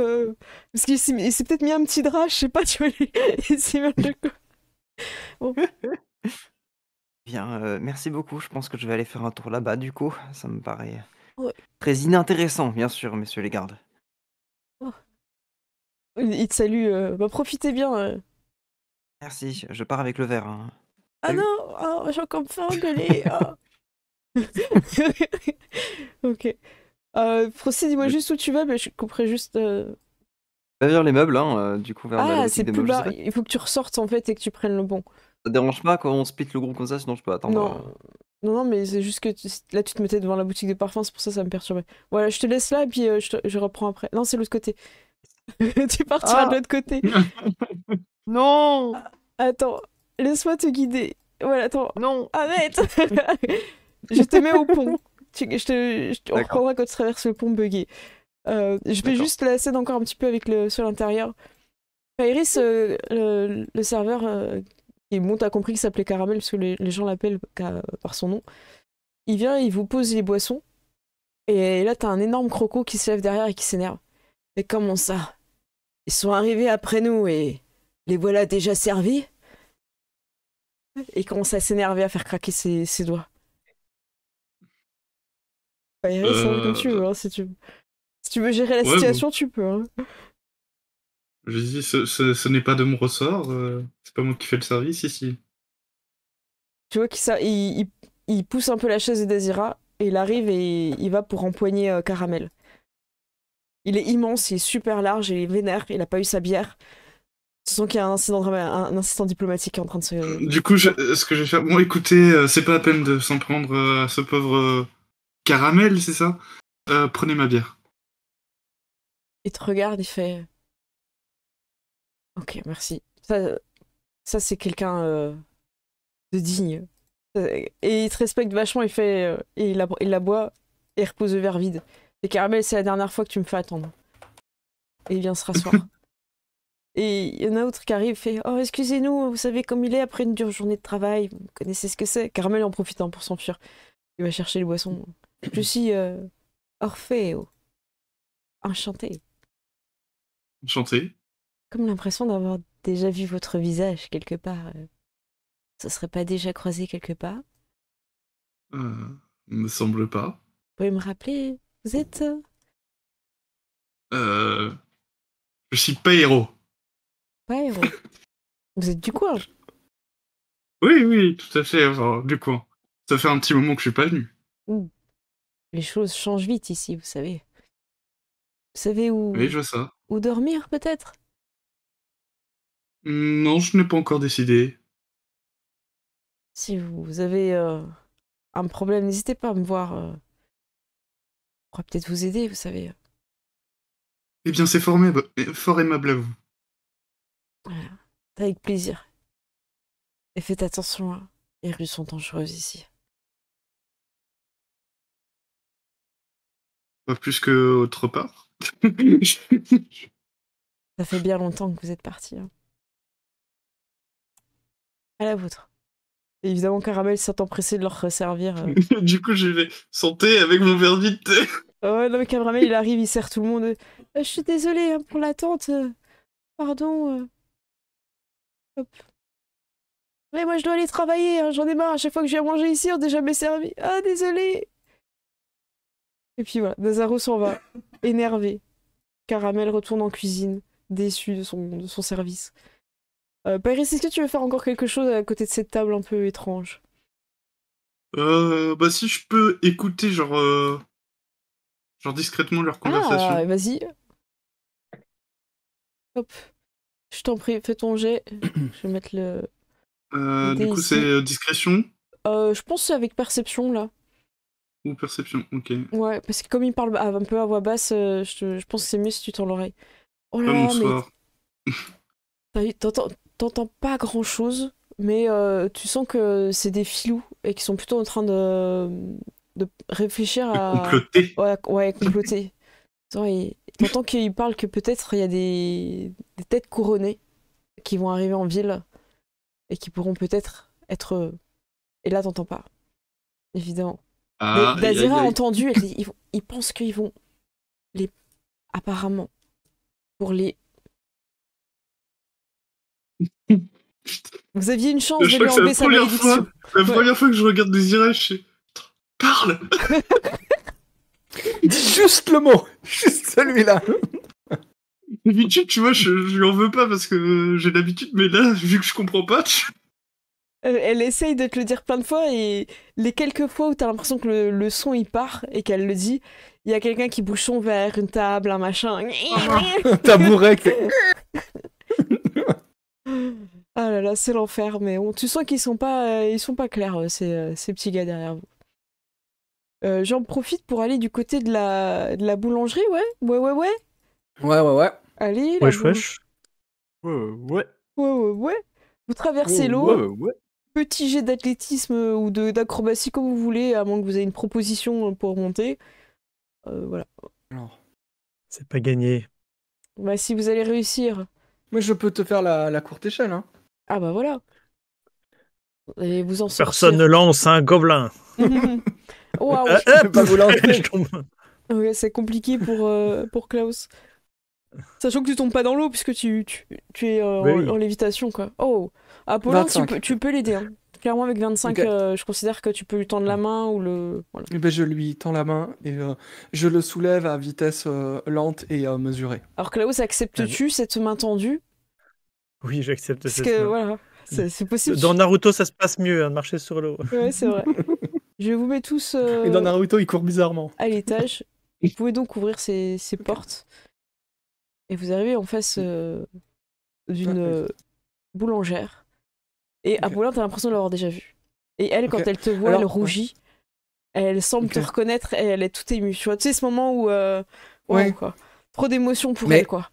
Parce qu'il s'est peut-être mis un petit drap, je sais pas, tu vois. Il s'est mis un truc, quoi. Bon. Bien, merci beaucoup. Je pense que je vais aller faire un tour là-bas, du coup. Ça me paraît Ouais. très inintéressant, bien sûr, messieurs les gardes. Il te salue. Bah, profitez bien. Merci, je pars avec le verre. Hein. Ah Salut. non, j'ai encore me fait engueuler. Ok. Dis-moi juste où tu vas, mais je couperai juste. Vers les meubles, hein, du coup, vers la Ah, boutique c'est des plus meubles. Je bas. sais pas, Il faut que tu ressortes en fait et que tu prennes le bon. ça te dérange pas quand on split le groupe comme ça, sinon je peux attendre. Non, non, mais c'est juste que là tu te mettais devant la boutique de parfums, c'est pour ça que ça me perturbait. Voilà, je te laisse là et puis je reprends après. Non, c'est l'autre côté. Tu partiras de l'autre côté. Non! Attends, laisse-moi te guider. Voilà, attends. Non! Arrête. Je te mets au pont. On D'accord. reprendra quand tu traverses le pont buggé. Je vais D'accord. juste la laisser encore un petit peu avec sur l'intérieur. Iris, le serveur qui t'as compris qu'il s'appelait Caramel parce que les gens l'appellent par son nom. Il vient, il vous pose les boissons. Et là, t'as un énorme croco qui se lève derrière et qui s'énerve. Mais comment ça? Ils sont arrivés après nous et les voilà déjà servis? Et il commence à s'énerver, à faire craquer ses doigts. Iris, comme tu veux, hein, si tu veux gérer la Ouais, situation, tu peux. Hein. Je dis, ce n'est pas de mon ressort. C'est pas moi qui fais le service ici. Tu vois il pousse un peu la chaise de Dazira et il arrive et il va pour empoigner Caramel. Il est immense, il est super large, il est vénère, il a pas eu sa bière. Tu sens qu'il y a un incident diplomatique qui est en train de se... Du coup, ce que je vais faire... Bon, écoutez, c'est pas la peine de s'en prendre à ce pauvre Caramel, c'est ça? Prenez ma bière. Il te regarde, il fait... Ok, merci. Ça c'est quelqu'un de digne. Et il te respecte vachement, il fait... et il la boit et il repose le verre vide. Et Caramel, c'est la dernière fois que tu me fais attendre. Et il vient se rasseoir. Et il y en a un autre qui arrive, fait Oh, excusez-nous, vous savez comme il est après une dure journée de travail, vous connaissez ce que c'est. Caramel en profite pour s'enfuir. Il va chercher les boissons. Je suis Orfeo. Enchanté. Enchanté. Comme l'impression d'avoir déjà vu votre visage quelque part. Ça serait pas déjà croisé quelque part? Me semble pas. Vous pouvez me rappeler? Vous êtes... Je suis pas héros. Pas héros. Vous êtes du coin. Oui, tout à fait. Enfin, du coup, ça fait un petit moment que je suis pas venu. Les choses changent vite ici, vous savez. Vous savez où... Oui, je vois ça. Où dormir, peut-être? Non, je n'ai pas encore décidé. Si vous avez un problème, n'hésitez pas à me voir. On pourra peut-être vous aider, vous savez. Eh bien, c'est fort aimable à vous. Voilà. Avec plaisir. Et faites attention, hein. Les rues sont dangereuses ici. Pas plus que autre part. Ça fait bien longtemps que vous êtes partis. Hein. À la vôtre. Et évidemment, Caramel s'est empressé de leur servir. Du coup, je vais santé avec mon verre vide. Ouais, non, mais Caramel, il arrive, il sert tout le monde. Je suis désolée hein, pour l'attente. Pardon. Hop. Mais moi, je dois aller travailler. Hein, j'en ai marre. À chaque fois que je viens manger ici, on n'est jamais servi. Ah, désolé. Et puis voilà, Nazaro s'en va, énervé. Caramel retourne en cuisine, déçu de son service. Paris, est-ce que tu veux faire encore quelque chose à côté de cette table un peu étrange? Bah si je peux écouter genre discrètement leur conversation. Ah, vas-y. Hop. Je t'en prie, fais ton jet. Je vais mettre le... Du coup, ici. c'est discrétion Je pense que c'est avec perception, là. ou perception? Ok. Ouais, parce que comme il parle un peu à voix basse, je pense que c'est mieux si tu tends l'oreille. Oh là là, Bonsoir. mais... T'entends pas grand-chose, mais tu sens que c'est des filous et qu'ils sont plutôt en train de réfléchir à... Comploter. Ouais, comploter. T'entends qu'ils parlent que peut-être il y a des têtes couronnées qui vont arriver en ville et qui pourront peut-être être... Et là, t'entends pas, évidemment. Ah, Dazira a entendu, ils pensent qu'ils vont apparemment, pour les... Vous aviez une chance Je de lui crois que enlever c'est sa malédiction. la première fois que je regarde Désiré, je fais... Parle. Dis juste le mot, juste celui-là. D'habitude, tu vois, je lui en veux pas parce que j'ai l'habitude, mais là, vu que je comprends pas, Elle essaye de te le dire plein de fois et les quelques fois où t'as l'impression que le son il part et qu'elle le dit, il y a quelqu'un qui bouge son verre, une table, un machin. Tabouret qui fait... Ah là là, c'est l'enfer, mais tu sens qu'ils sont pas clairs, ces petits gars derrière vous. J'en profite pour aller du côté de la boulangerie, ouais. Ouais. Allez, la Wesh. Ouais. Ouais. Vous traversez l'eau. Ouais. Petit jet d'athlétisme ou d'acrobatie comme vous voulez, à moins que vous ayez une proposition pour monter. Voilà. Alors, C'est pas gagné. Bah, si vous allez réussir. mais je peux te faire la courte échelle, hein. Ah bah voilà. Et vous en Personne ne lance un gobelin. Waouh. Je vais pas vous lancer. Je tombe. Ouais, c'est compliqué pour Klaus. Sachant que tu tombes pas dans l'eau puisque tu es Oui. en lévitation quoi. Oh, Apollon, 25. tu peux l'aider. Hein. Clairement, avec 25, Ok. je considère que tu peux lui tendre la main ou le. Voilà. Eh ben, je lui tends la main et je le soulève à vitesse lente et mesurée. Alors Klaus, acceptes-tu cette main tendue? Oui, j'accepte Parce cette que main. voilà, c'est possible. Dans Naruto, ça se passe mieux, hein, de marcher sur l'eau. Ouais, c'est vrai. Je vous mets tous Et dans Naruto, il court bizarrement. à l'étage. Vous pouvez donc ouvrir ces portes. Et vous arrivez en face d'une boulangère. Et Ok. Apollin, t'as l'impression de l'avoir déjà vue. Et elle, quand Ok. elle te voit, Alors, elle rougit. Elle semble te Ok. reconnaître et elle est toute émue. Tu vois, tu sais, ce moment où... Ouais. waouh, quoi. Trop d'émotions pour Mais- elle, quoi.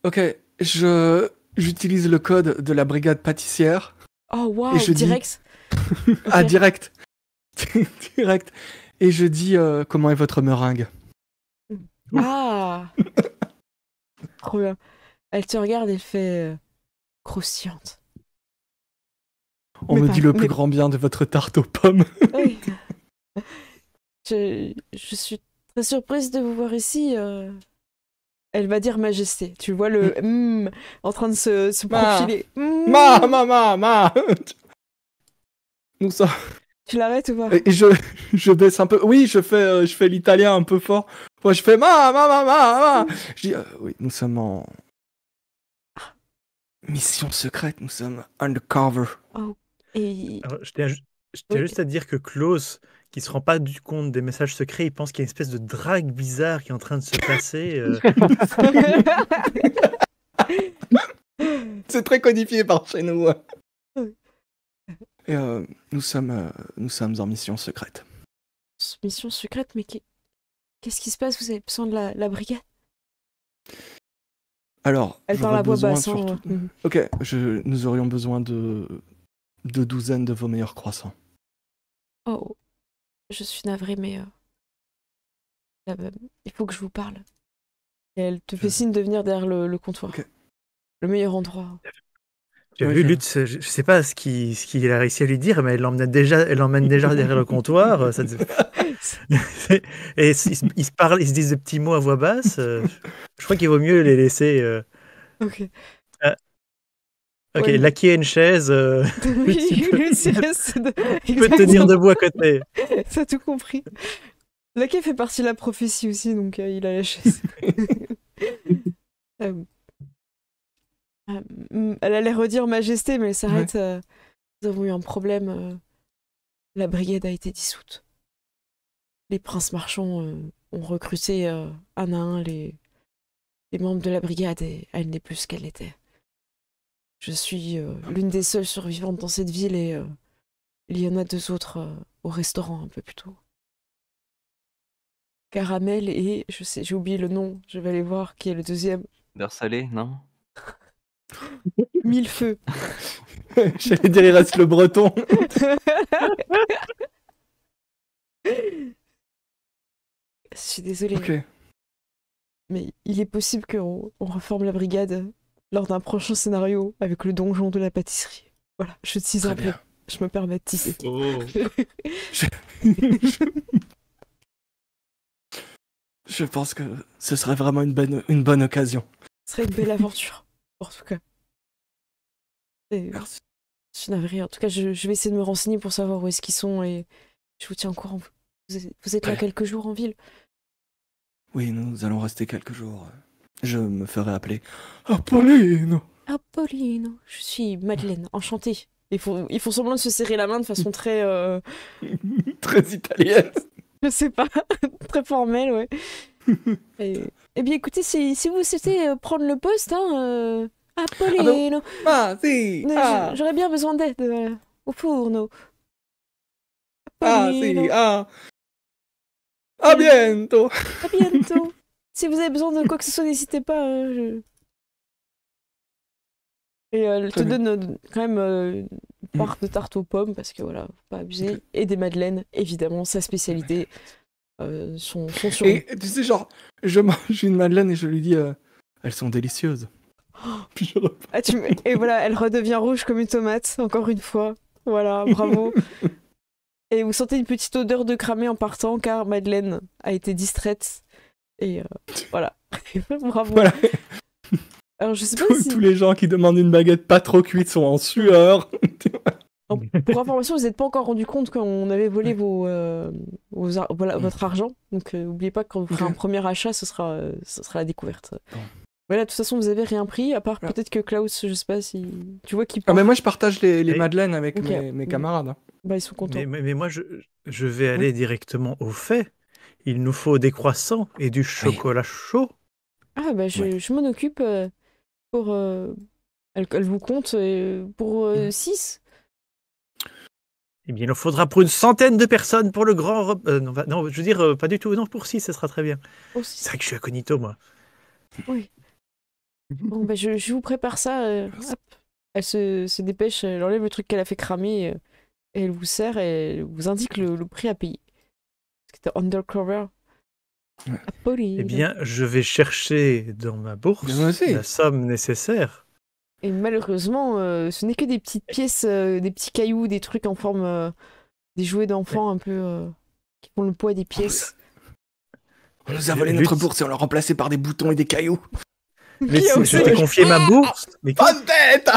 Ok, j'utilise le code de la brigade pâtissière. Oh, waouh, Et je dis- direct. Ah, Ok. direct. Direct. Et je dis comment est votre meringue. Ah trop bien. Elle te regarde et elle fait croustillante. On Mais me pas- dit le mais- plus grand bien de votre tarte aux pommes. Oui. Je suis très surprise de vous voir ici. Elle va dire majesté. Tu vois le en train de se Ma. profiler. Ma. Nous sommes... Tu l'arrêtes ou pas? Et je baisse un peu. Oui, je fais l'italien un peu fort. Moi, je fais ma. Je dis oui, nous sommes en mission secrète. Nous sommes undercover. Et Alors, je tiens Oui. juste à dire que Klaus, qui se rend pas du compte des messages secrets, il pense qu'il y a une espèce de drague bizarre qui est en train de se passer. C'est très codifié par chez nous. Oui. Et nous sommes en mission secrète. mission secrète, mais qu'est-ce qui se passe? Vous avez besoin de la brigade? Alors, Elle parle j'aurais à voix besoin basse. Hein, surtout- ouais. Mhm. Ok, nous aurions besoin de douzaines de vos meilleurs croissants. Oh, je suis navrée, mais il faut que je vous parle. Et elle te fait signe de venir derrière le comptoir. Ok. Le meilleur endroit. Tu as Ouais, vu, je- Lutz, je sais pas ce qu'il a réussi à lui dire, mais elle l'emmène déjà derrière le comptoir. Et ils se parlent, ils se disent de petits mots à voix basse. Je crois qu'il vaut mieux les laisser. Ok. Ok, Ouais. Lucky a une chaise. Oui, tu peux- Lucie reste Tu peux tenir debout à côté. T'as tout compris. Laquelle fait partie de la prophétie aussi, donc il a la chaise. Elle allait redire majesté, mais elle s'arrête. Nous avons eu un problème. La brigade a été dissoute. Les princes marchands ont recruté un à un les membres de la brigade et elle n'est plus ce qu'elle était. Je suis l'une des seules survivantes dans cette ville et il y en a deux autres au restaurant un peu plus tôt. Caramel et, je sais, j'ai oublié le nom, je vais aller voir qui est le deuxième. Beurre salé, non? Millefeu. J'allais dire, il reste le breton. Je suis désolée, Ok. mais il est possible qu'on reforme la brigade lors d'un prochain scénario avec le donjon de la pâtisserie. Voilà, je tease Très un peu. bien. Je me permets de teaser. Oh, Je pense que ce serait vraiment une bonne occasion. Ce serait une belle aventure, en tout cas. Et Merci. je suis navrée. En tout cas, je vais essayer de me renseigner pour savoir où est-ce qu'ils sont et je vous tiens au courant. Vous êtes là Très bien. quelques jours en ville? Oui, nous allons rester quelques jours. Je me ferai appeler Apollino. Apollino, je suis Madeleine, enchantée. Ils font semblant de se serrer la main de façon très... Très italienne. je sais pas, très formelle, ouais. Eh bien, écoutez, si vous souhaitez prendre le poste, hein, Apollino, Ah, si. Ah, j'aurais bien besoin d'aide au fourneau. ah, Apollino, si. Ah. À bientôt. à bientôt. Si vous avez besoin de quoi que ce soit, n'hésitez pas. Et elle te Très bien. donne quand même une part de tarte aux pommes, parce que voilà, faut pas abuser. Ok. Et des madeleines, évidemment, sa spécialité. Son surnom. Et tu sais, genre, je mange une madeleine et je lui dis elles sont délicieuses. Puis je repars. Ah, et voilà, elle redevient rouge comme une tomate, encore une fois. Voilà, bravo. Et vous sentez une petite odeur de cramé en partant, car Madeleine a été distraite. Et voilà. Bravo. Voilà. Alors, je sais pas Tous si... les gens qui demandent une baguette pas trop cuite sont en sueur. Pour information, vous n'êtes pas encore rendu compte qu'on avait volé votre argent. Donc, n'oubliez pas que quand vous ferez un premier achat, ce sera la découverte. Bon. Voilà, de toute façon, vous avez rien pris, à part peut-être que Klaus, je sais pas si... Tu vois qu'il Ah, mais moi, je partage les Et- madeleines avec Ok. mes camarades. Hein. Bah, ils sont contents. Mais moi, je vais aller directement au fait. Il nous faut des croissants et du chocolat chaud. Ah, bah, je m'en occupe pour... Elle vous compte pour 6. Eh bien, il en faudra pour une centaine de personnes pour le grand... non, je veux dire, pas du tout. Non, pour 6, ça sera très bien. C'est vrai que je suis incognito, moi. Oui. Bon, bah, je vous prépare ça. Hop. Elle se dépêche, elle enlève le truc qu'elle a fait cramer et elle vous sert et elle vous indique le prix à payer. Parce que t'es undercover. Ouais. Apolline. Eh bien, je vais chercher dans ma bourse Mais moi aussi. la somme nécessaire. Et malheureusement, ce n'est que des petites pièces, des petits cailloux, des trucs en forme... des jouets d'enfants un peu... qui font le poids des pièces. On nous a volé notre bourse et on l'a remplacée par des boutons et des cailloux. Mais Qui a je t'ai confié ma bourse. Mais Bonne tête.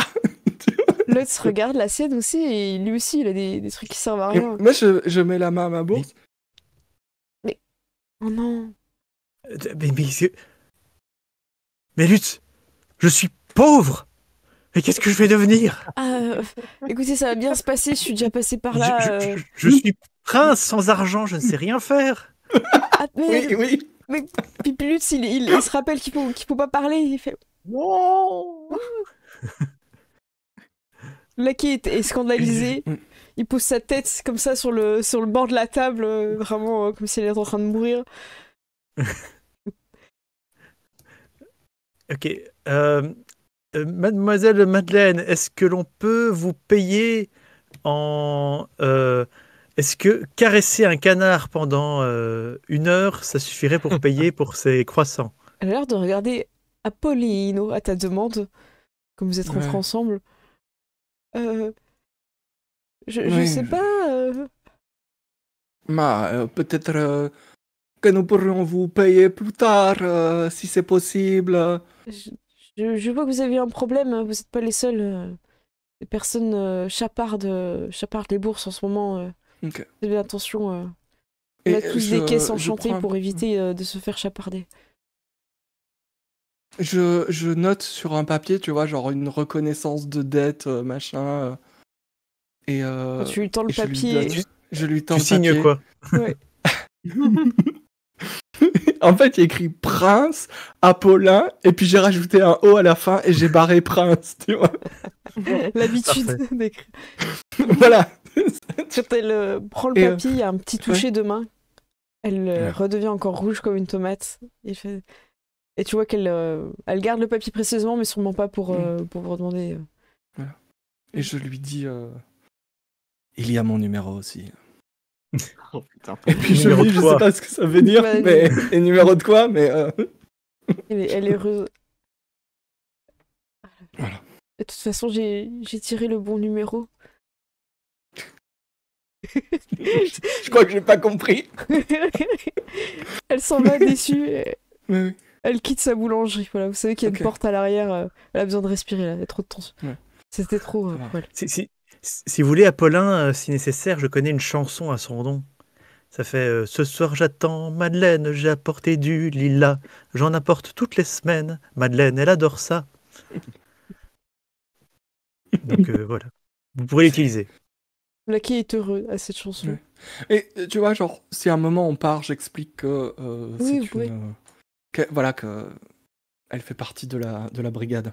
L'autre regarde la sienne aussi et lui aussi il a des trucs qui servent à Et rien. moi, je mets la main à ma bourse. Oh non. mais Lutz, je suis pauvre. Mais qu'est-ce que je vais devenir? Écoutez, ça va bien se passer, je suis déjà passé par là. Je suis prince sans argent, je ne sais rien faire. Ah, mais, Oui. mais Pipilutz, il se rappelle qu'il faut pas parler. Il fait non. Laquais est scandalisé. Il pose sa tête comme ça sur le bord de la table, vraiment comme s'il était en train de mourir. Ok. Mademoiselle Madeleine, est-ce que l'on peut vous payer en... est-ce que caresser un canard pendant 1 heure, ça suffirait pour payer pour ses croissants? Elle a l'air de regarder Apollino à ta demande, comme vous êtes rentrés ensemble. Je sais pas. Peut-être que nous pourrions vous payer plus tard, si c'est possible. Je vois que vous avez un problème, vous n'êtes pas les seuls. Les personnes chapardent les bourses en ce moment. Ok. Vous avez attention. On a tous des caisses enchantées pour éviter de se faire chaparder. Je note sur un papier, tu vois, genre une reconnaissance de dette, machin. Et Quand tu lui tends le et je lui papier. donne- je lui tends Tu le signes papier. quoi? Ouais. En fait, il y a écrit Prince, Apollin, et puis j'ai rajouté un O à la fin et j'ai barré Prince, tu vois. L'habitude Parfait. d'écrire. Voilà. Quand elle prend le Et, papier, il y a un petit toucher de main. Elle redevient encore rouge comme une tomate. Et tu vois qu'elle elle garde le papier précieusement, mais sûrement pas pour vous redemander. Voilà. Et je lui dis il y a mon numéro aussi. Oh putain. Et puis je Numéro lui de dis, je quoi? sais pas ce que ça veut dire, Bah, mais et numéro de quoi, mais Elle est heureuse. Voilà. De toute façon, j'ai tiré le bon numéro. je crois que j'ai pas compris. Elle s'en va déçue. Mais oui. Elle quitte sa boulangerie. Voilà, vous savez qu'il y a Ok. une porte à l'arrière. Elle a besoin de respirer là. Il y a trop de tension. Ouais. C'était trop Ça va. pour elle. Si vous voulez, Apollin, si nécessaire, je connais une chanson à son nom. Ça fait Ce soir j'attends Madeleine, j'ai apporté du lilas. J'en apporte toutes les semaines. Madeleine, elle adore ça. Donc voilà. Vous pourrez l'utiliser. Laquais est heureux à cette chanson. Ouais. Et tu vois, genre, si à un moment on part, j'explique que Oui, vous c'est pouvez. voilà, que elle fait partie de la brigade.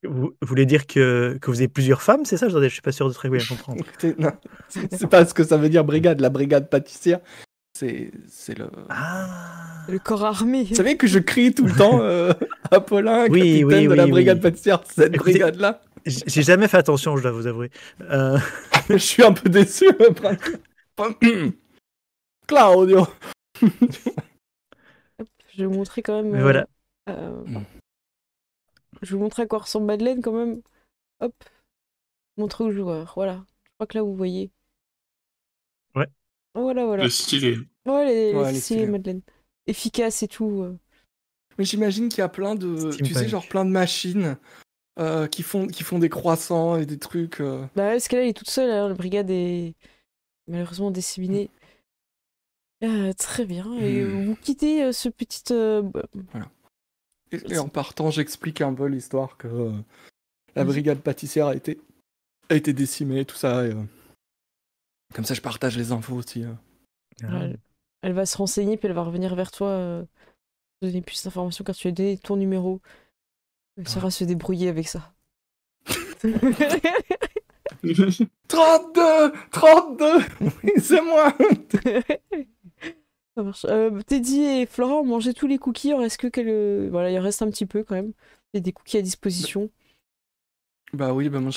Vous voulez dire que vous avez plusieurs femmes, c'est ça? Je suis pas sûr de très bien comprendre. Non, c'est pas ce que ça veut dire brigade. La brigade pâtissière, c'est le. Ah. Le corps armé. Vous savez que je crie tout le temps Apollin, Oui, capitaine oui, de la oui, brigade oui. pâtissière, cette Écoutez- brigade-là. J'ai jamais fait attention, je dois vous avouer. Je suis un peu déçu. Claudio. Je vais vous montrer quand même. Mais voilà. Je vais vous montrer à quoi ressemble Madeleine quand même. Hop. Montre au joueur. Voilà. Je crois que là vous voyez. Ouais. Voilà. Le stylé. Ouais, elle est Ouais, elle est stylée, stylée. Madeleine. Efficace et tout. Mais j'imagine qu'il y a plein de, tu sais, Steampunk. genre plein de machines qui font des croissants et des trucs. Bah, parce qu'elle est toute seule, alors la brigade est malheureusement disséminée. Très bien. Et vous quittez ce petit. Voilà. Et en partant, j'explique un peu l'histoire que la brigade pâtissière a été décimée, tout ça. Et, comme ça, je partage les infos aussi. Elle va se renseigner, puis elle va revenir vers toi, donner plus d'informations quand tu as donné ton numéro. Elle saura se débrouiller avec ça. 32 Oui, c'est moi. Ça marche. Teddy et Flora ont mangé tous les cookies. Voilà, il en reste un petit peu quand même. Il y a des cookies à disposition. Bah oui, moi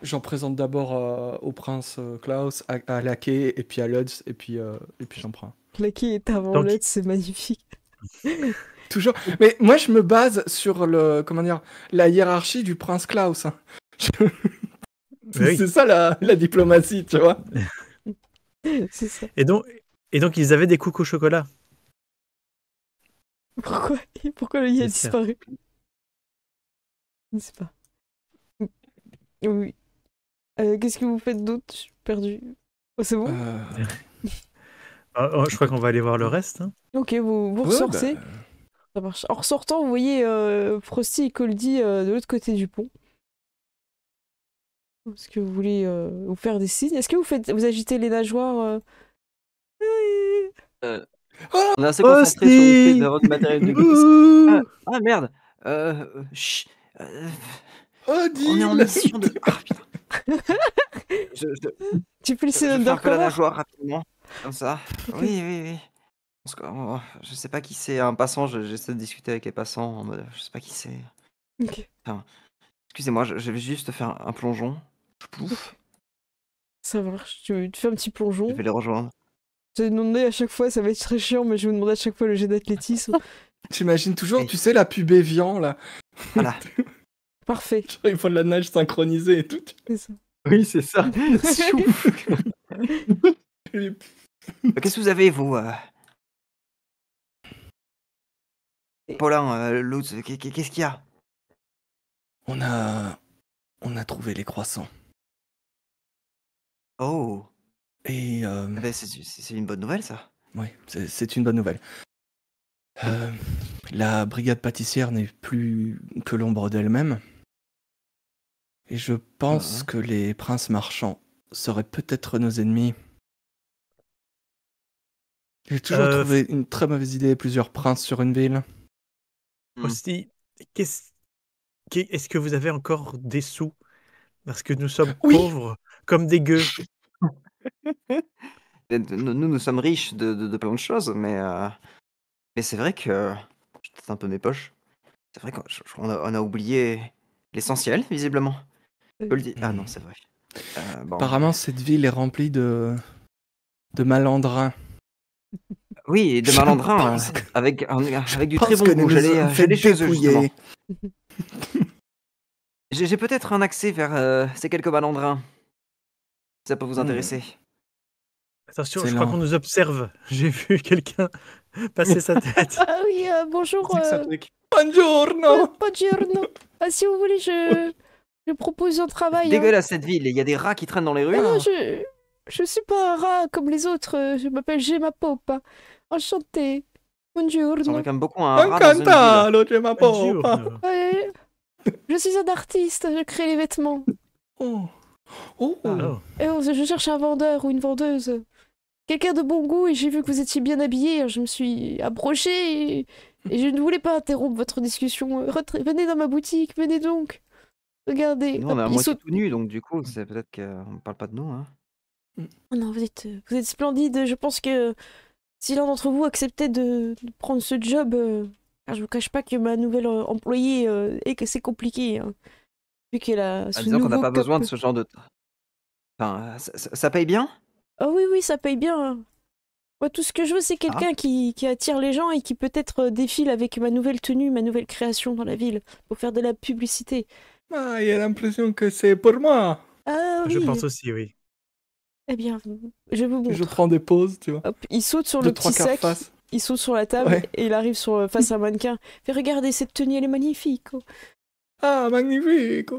j'en présente d'abord au prince Klaus, à Laquais, et puis à Lutz, et puis j'en prends. Laquais est avant Donc- Lutz, c'est magnifique. Toujours. Mais moi je me base sur la hiérarchie du prince Klaus. Hein. Oui. C'est ça la diplomatie, tu vois. C'est ça. Et donc, ils avaient des cookies au chocolat. Pourquoi le i a C'est ça. disparu? Je ne sais pas. Oui. Qu'est-ce que vous faites d'autre? Je suis perdue. Oh, c'est bon? Je crois qu'on va aller voir le reste. Hein. Ok, vous Ouais, ressortez. bah, Ça marche. En ressortant, vous voyez Frosty et Coldy de l'autre côté du pont. Est-ce que vous voulez vous faire des signes? Est-ce que vous agitez les nageoires On est assez concentré sur le fait d'avoir du matériel de glisse. Ah merde. Chut. On est en mission de. Ah putain. Tu fais le Je signe fais un peu la undercover? nageoire rapidement. Comme ça. Oui. Parce que, je sais pas qui c'est. Un passant, j'essaie de discuter avec les passants en mode. Je sais pas qui c'est. Ok. Excusez-moi, je vais juste faire un plongeon. Plouf. Ça marche. Tu fais un petit plongeon. Je vais les rejoindre. Je vais demander à chaque fois, ça va être très chiant, mais je vais vous demander à chaque fois le jet d'athlétisme. J'imagine toujours, Oui. tu sais, la pub Evian, là. Voilà. Parfait. Genre, ils font de la nage synchronisée et tout. C'est ça. Oui, c'est ça. Qu'est-ce que vous avez, vous Paulin, Lutz, qu'est-ce qu'il y a? On a trouvé les croissants. Oh, Et c'est une bonne nouvelle, ça. oui, c'est une bonne nouvelle. La brigade pâtissière n'est plus que l'ombre d'elle-même. Et je pense que les princes marchands seraient peut-être nos ennemis. J'ai toujours trouvé une très mauvaise idée, plusieurs princes sur une ville. Aussi, est-ce que vous avez encore des sous? Parce que nous sommes Oui. pauvres comme des gueux. Nous sommes riches de plein de choses, mais c'est vrai que je tâte un peu mes poches. C'est vrai qu'on a oublié l'essentiel, visiblement. Je peux le dire. Ah non, c'est vrai. Bon. Apparemment, cette ville est remplie de malandrins. Oui, et de malandrins, avec du très bon goût. J'allais chez eux, justement. J'ai peut-être un accès vers ces quelques malandrins. Ça peut vous intéresser. Attention, C'est je crois lent. qu'on nous observe. J'ai vu quelqu'un passer sa tête. Ah oui, bonjour. Buongiorno. Buongiorno. Si vous voulez, je propose un travail. Dégueulasse cette ville, il y a des rats qui traînent dans les rues. Non, je suis pas un rat comme les autres. Je m'appelle Gemma Popa. Enchantée. Ça ressemble Buongiorno. quand même beaucoup à un rat dans une ville. Encantado, Gemma Popa. Buongiorno. Ouais. Je suis un artiste. Je crée les vêtements. Oh. Oh. Je cherche un vendeur ou une vendeuse. Quelqu'un de bon goût, et j'ai vu que vous étiez bien habillé. Je me suis approchée et je ne voulais pas interrompre votre discussion. Venez dans ma boutique, venez donc. Regardez. Nous, on est à Hop, il moitié saute- tout nus, donc du coup, c'est peut-être qu'on parle pas de nous. Hein. Oh non, vous êtes splendide. Je pense que si l'un d'entre vous acceptait de prendre ce job, car je vous cache pas que ma nouvelle employée et que c'est compliqué. Hein. Vu qu'elle a ce Disons qu'on n'a nouveau pas besoin de cap- ce genre de. Enfin, ça paye bien? Ah oui, ça paye bien. Hein. Moi, tout ce que je veux, c'est quelqu'un qui attire les gens et qui peut-être défile avec ma nouvelle tenue, ma nouvelle création dans la ville, pour faire de la publicité. Ah, il a l'impression que c'est pour moi. Ah oui. Je pense aussi, oui. Eh bien, je vous montre. Je prends des pauses, tu vois. Hop, il saute sur De le petit 3/4 sac, face. il saute sur la table Ouais. et il arrive face à un mannequin. Fait regardez, cette tenue, elle est magnifique. Oh. Ah, magnifique.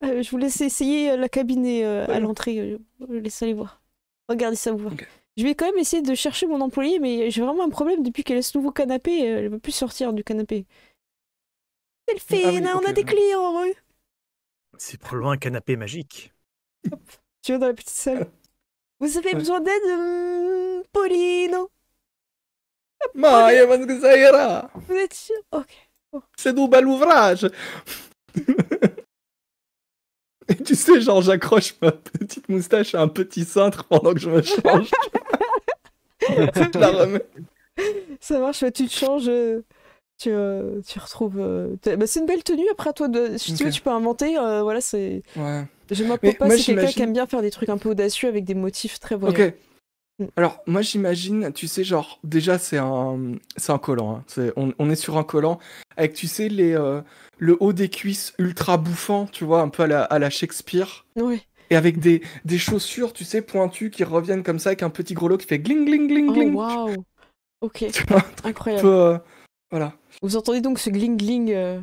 Je vous laisse essayer la cabine à l'entrée. Laissez aller voir. Regardez ça, vous voir. Ok. Je vais quand même essayer de chercher mon employé, mais j'ai vraiment un problème depuis qu'elle a ce nouveau canapé. Elle ne veut plus sortir du canapé. Delphine, Ah oui, on a ok. des clients. Oui. C'est probablement un canapé magique. Tu vas dans la petite salle. Vous avez Ouais. besoin d'aide, Pauline? Ma, je pense que ça ira. Vous êtes sûr? Ok. C'est du bel ouvrage. Et tu sais, genre, j'accroche ma petite moustache à un petit cintre pendant que je me change. Je la remets. Ça marche, tu te changes. Tu retrouves. Bah, c'est une belle tenue. Après, à toi, si tu veux, Ok. tu peux inventer. Voilà, c'est. Ouais. Je m'appelle Mais pas, moi, c'est quelqu'un qui j'imagine- aime bien faire des trucs un peu audacieux avec des motifs très voyants. Ok. Alors, moi, j'imagine, tu sais, genre, déjà, c'est un collant. Hein. On est sur un collant avec, tu sais, le haut des cuisses ultra bouffant, tu vois, un peu à la Shakespeare. Ouais. Et avec des chaussures, tu sais, pointues qui reviennent comme ça avec un petit grelot qui fait gling, gling, gling, Oh, gling. waouh. Ok, Tu vois, un truc un incroyable. peu, voilà. Vous entendez donc ce gling-gling.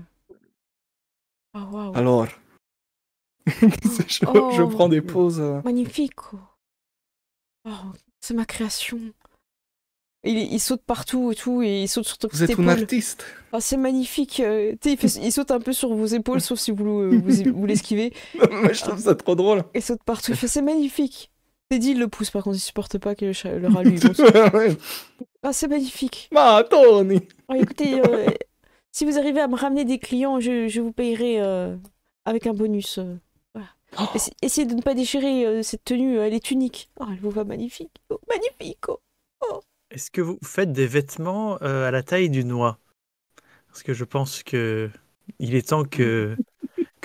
Oh, waouh. Alors, je Oh. prends des pauses. Magnifique. Oh, c'est ma création. Il saute partout et tout, et il saute sur ta Vous petite êtes un épaule. artiste. Oh, c'est magnifique. Tu sais, il saute un peu sur vos épaules, sauf si vous l'esquivez. Moi, je trouve ça trop drôle. Il saute partout. Il fait c'est magnifique. Teddy il le pousse, par contre, il supporte pas que le rat lui monte. Ouais. Ah, c'est magnifique. Ma, Tony. Oh, écoutez, si vous arrivez à me ramener des clients, je vous payerai avec un bonus. Voilà. Essayez de ne pas déchirer cette tenue, elle est unique. Oh, elle vous va magnifique. Oh, magnifique. Oh. Est-ce que vous faites des vêtements à la taille d'une noix? Parce que je pense que il est temps que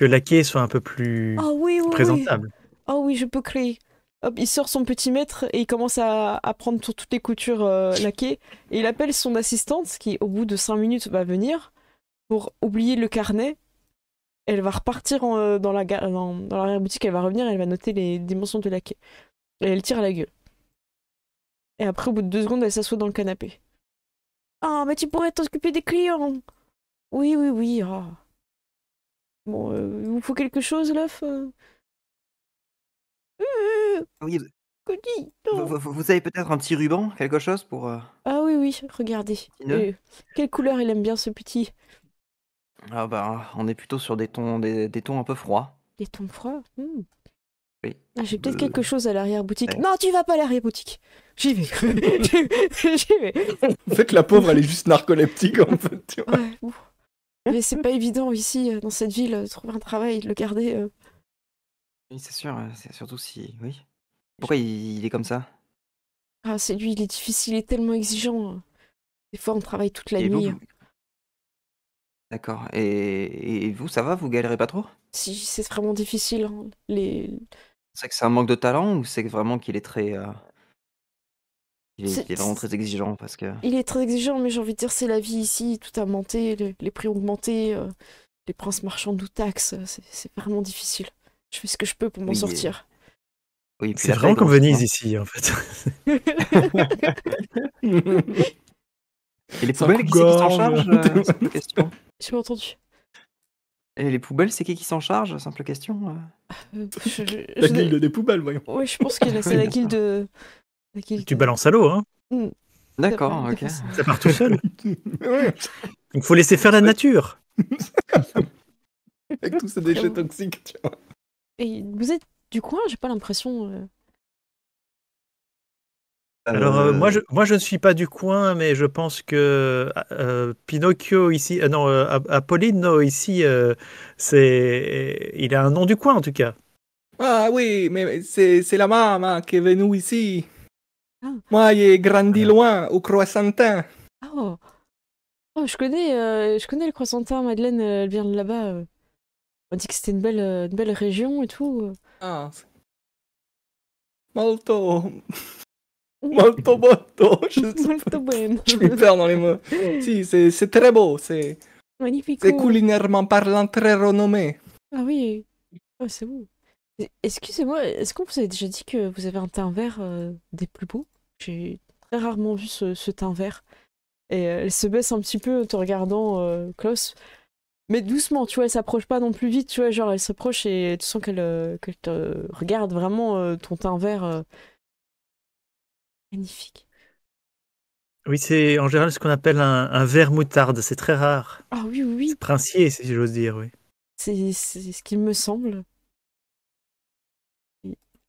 Laquais soit un peu plus Ah oui, oui, oui. présentable. Oh oui, je peux créer. Hop, il sort son petit mètre et il commence à prendre sur toutes les coutures laquées. Et il appelle son assistante, qui au bout de 5 minutes va venir, pour oublier le carnet. Elle va repartir dans l'arrière-boutique, elle va revenir, elle va noter les dimensions de laquais. Et elle tire à la gueule. Et après, au bout de 2 secondes, elle s'assoit dans le canapé. Ah, mais tu pourrais t'occuper des clients. Oui, oui, oui. Ah. Bon, il vous faut quelque chose, l'œuf Oui, Cody, non. vous avez peut-être un petit ruban, quelque chose pour... Ah oui, oui, regardez. nœud Quelle couleur il aime bien, ce petit? Ah bah, on est plutôt sur des tons un peu froids. Des tons froids. Oui. Ah, j'ai peut-être Euh, quelque chose à l'arrière-boutique. ouais. Non, tu vas pas à l'arrière-boutique. J'y vais. J'y vais. En fait, la pauvre, elle est juste narcoleptique, en fait. Tu vois. Ouais, bon. Mais c'est pas évident ici, dans cette ville, de trouver un travail, de le garder. Oui, c'est sûr, c'est surtout si... Oui. Pourquoi il est comme ça? Ah, c'est lui, il est difficile, il est tellement exigeant. Des fois, on travaille toute la Et nuit. vous... D'accord. Et vous, ça va? Vous galérez pas trop? Si, c'est vraiment difficile. Hein. C'est que c'est un manque de talent ou c'est que vraiment qu'il est très... Il C'est- est vraiment très exigeant parce que... Il est très exigeant, mais j'ai envie de dire, c'est la vie ici. Tout a monté, les prix ont augmenté, les princes marchands nous taxent. C'est vraiment difficile. Je fais ce que je peux pour m'en Oui, sortir. Oui, puis C'est la vraiment taille comme grossit, Venise hein. ici, en fait. Et les Sans poubelles, qui c'est qui s'en coupe-gorge. charge? Simple question. J'ai pas entendu. Et les poubelles, c'est qui s'en charge? Simple question. La guilde des poubelles, voyons. Ouais, je pense que c'est la guilde. La guilde. Tu balances à l'eau, hein. D'accord, T'as ok. pas ça. Ça part tout seul. Ouais, Il faut laisser faire la nature. avec tous ces déchets toxiques, tu vois. Et vous êtes du coin? J'ai pas l'impression. Alors, moi, je ne suis pas du coin, mais je pense que Pinocchio ici, non, Apollino ici, il a un nom du coin en tout cas. Ah oui, mais c'est la maman qui est venue ici. Ah. Moi, j'ai grandi loin, au Croissantin. Oh. Oh, je connais le Croissantin. Madeleine, elle vient de là-bas. On dit que c'était une belle région et tout. Ah, molto... Molto molto. Molto bene. Je suis peur dans les mots. Si, c'est très beau. C'est Magnifique. culinairement parlant très renommé. Ah oui. Oh, c'est beau. Excusez-moi, est-ce qu'on vous avait déjà dit que vous avez un teint vert des plus beaux? J'ai très rarement vu ce teint vert. Et elle se baisse un petit peu en te regardant, Klaus. Mais doucement, tu vois, elle s'approche pas non plus vite, tu vois, genre elle s'approche et tu sens qu'elle te regarde vraiment ton teint vert magnifique. Oui, c'est en général ce qu'on appelle un ver moutarde. C'est très rare. Ah oui, oui, C'est oui, princier, si j'ose dire, oui. c'est ce qu'il me semble.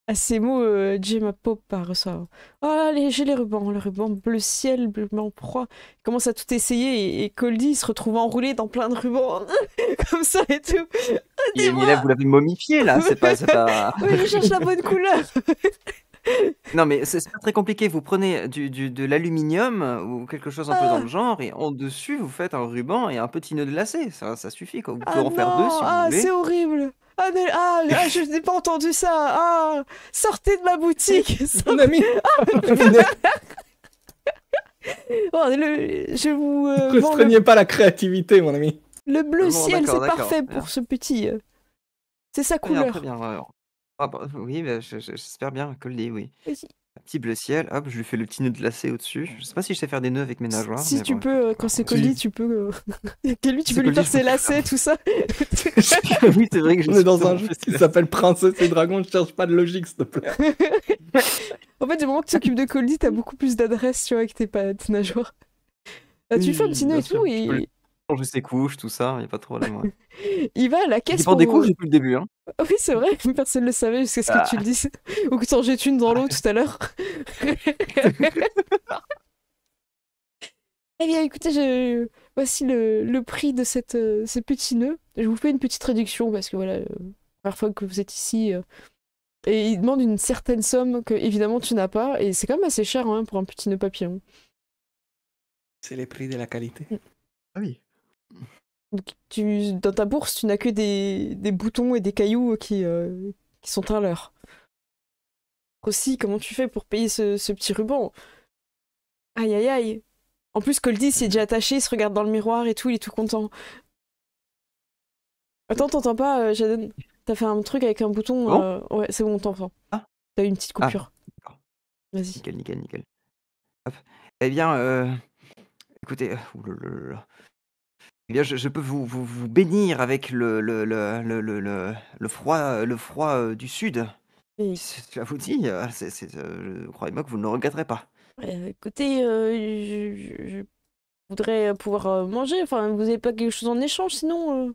À ces mots, Gemma Pop par ça. Oh, allez, j'ai les rubans, le ruban bleu ciel, bleu blanc proie. Il commence à tout essayer et Coldy se retrouve enroulé dans plein de rubans, comme ça et tout. Mais là, Aidez-moi. vous l'avez momifié, là. C'est pas... Oui, je cherche la bonne couleur. Non, mais c'est pas très compliqué. Vous prenez de l'aluminium ou quelque chose un peu dans le genre, et en dessus, vous faites un ruban et un petit nœud de lacet. Ça suffit, quoi. Vous Ah pouvez en faire deux non, si vous ah, voulez. c'est horrible. Je n'ai pas entendu ça. Ah, sortez de ma boutique. Mon ami. Oh, je vous Ne vends restreignez pas la créativité, mon ami. le bleu Bon, ciel, d'accord, c'est d'accord. parfait pour ce petit. C'est sa Très bien, couleur. très bien. Ah bah, oui, bah, j'espère bien que le dit, oui. Vas-y. Un petit bleu ciel, hop, je lui fais le petit nœud de lacet au-dessus. Je sais pas si je sais faire des nœuds avec mes nageoires. Si mais tu bon, peux, écoute, quand c'est Si. Coldy, tu peux. Que lui, tu C'est peux lui Coldy, faire je peux ses tout lacets, tout ça. oui, c'est vrai que je On est suis dans un vraiment jeu facile qui à- s'appelle Princesse et Dragon, je cherche pas de logique, s'il te plaît. En fait, du moment que tu t'occupes de Coldy, t'as beaucoup plus d'adresse, tu vois, avec tes nageoires. Tu lui fais un petit nœud bien et sûr, tout, je peux et lui changer ses couches, tout ça, y a pas de problème. Ouais. il va à la Il caisse dépend pour. des couches depuis le début, hein. Oui, c'est vrai, personne ne le savait jusqu'à ce que Ah. tu le dises. Ou que tu en jettes une dans l'eau tout à l'heure. Eh bien, écoutez, voici le prix de ce petit nœud. Je vous fais une petite réduction parce que voilà, première fois que vous êtes ici. Et il demande une certaine somme que, évidemment, tu n'as pas. Et c'est quand même assez cher hein, pour un petit nœud papillon. C'est les prix de la qualité. Ah oui. Donc, dans ta bourse, tu n'as que des boutons et des cailloux qui sont un leurre. Aussi, comment tu fais pour payer ce petit ruban? Aïe, aïe, aïe. En plus, Coldy s'y est déjà attaché, il se regarde dans le miroir et tout, il est tout content. Attends, t'entends pas, Jaden? T'as fait un truc avec un bouton. Bon Ouais, c'est bon, t'entends. Ah. T'as eu une petite coupure. D'accord. Vas-y. Nickel, nickel, nickel. Hop. Eh bien, écoutez, oulalala. Eh bien, je peux vous bénir avec le froid du sud. Et, Si cela vous dit, croyez-moi que vous ne le regretterez pas. écoutez, je voudrais pouvoir manger. Enfin, vous avez pas quelque chose en échange sinon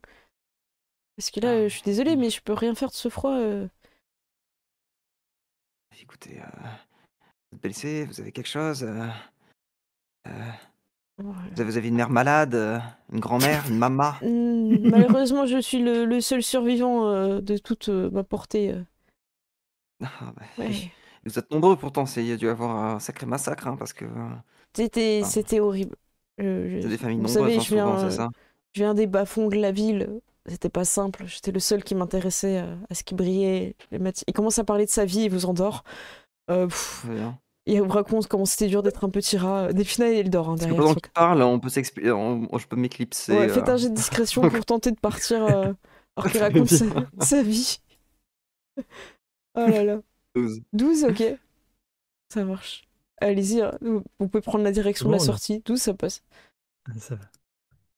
Parce que là, je suis désolée, mais je peux rien faire de ce froid. Écoutez, vous êtes blessé, vous avez quelque chose Ouais. vous avez une mère malade, une grand-mère, une maman. Malheureusement, je suis le seul survivant de toute ma portée. Ah, bah, Ouais. oui. Vous êtes nombreux pourtant, il y a dû avoir un sacré massacre, hein, parce que C'était horrible. c'est des familles Vous nombreuses, savez, hein, souvent, c'est ça. je viens des bas-fonds de la ville. C'était pas simple. J'étais le seul qui m'intéressait à ce qui brillait. Il commence à parler de sa vie et vous endort. Très bien. Il vous raconte comment c'était dur d'être un petit rat. Delphina, il dort hein, Parce que derrière. pendant qu'il parle, on peut s'expliquer, je peux m'éclipser. Ouais, faites un jet de discrétion pour tenter de partir alors qu'il raconte sa vie. Oh là là. 12. 12, ok. Ça marche. Allez-y, hein. Vous pouvez prendre la direction de la Bon, sortie. 12, ça passe. Ça va.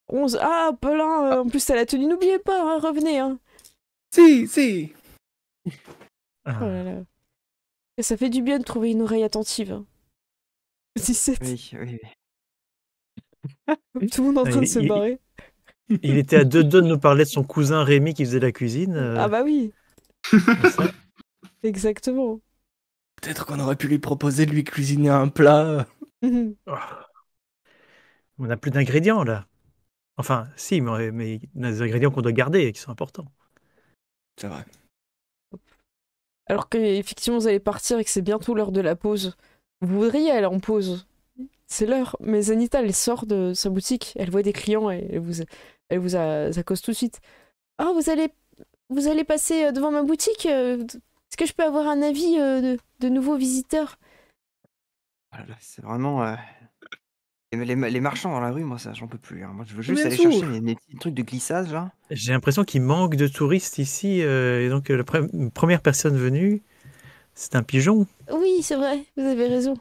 11. Ah, Paulin, en plus, t'as la tenue. N'oubliez pas, hein, revenez. Hein. Si. Ah. Oh là là. Et ça fait du bien de trouver une oreille attentive. Hein. 17. Oui. Tout le monde est en train de se Il- barrer. Il était à deux doigts de nous parler de son cousin Rémi qui faisait la cuisine. Ah bah oui, ça. exactement. Peut-être qu'on aurait pu lui proposer de lui cuisiner un plat. Mhm. On n'a plus d'ingrédients là. Enfin, si, mais on a des ingrédients qu'on doit garder et qui sont importants. C'est vrai. Alors que effectivement vous allez partir et que c'est bientôt l'heure de la pause. Vous voudriez aller en pause. C'est l'heure. Mais Zanita, elle sort de sa boutique. Elle voit des clients et elle vous accoste tout de suite. Ah, vous allez passer devant ma boutique Est-ce que je peux avoir un avis de nouveaux visiteurs? Voilà, c'est vraiment. Les marchands dans la rue, moi, ça, j'en peux plus. Hein. Moi, je veux juste Bien aller sûr. chercher mes petits trucs de glissage, là. J'ai l'impression qu'il manque de touristes ici. Et donc, la première personne venue, c'est un pigeon. Oui, c'est vrai, vous avez raison.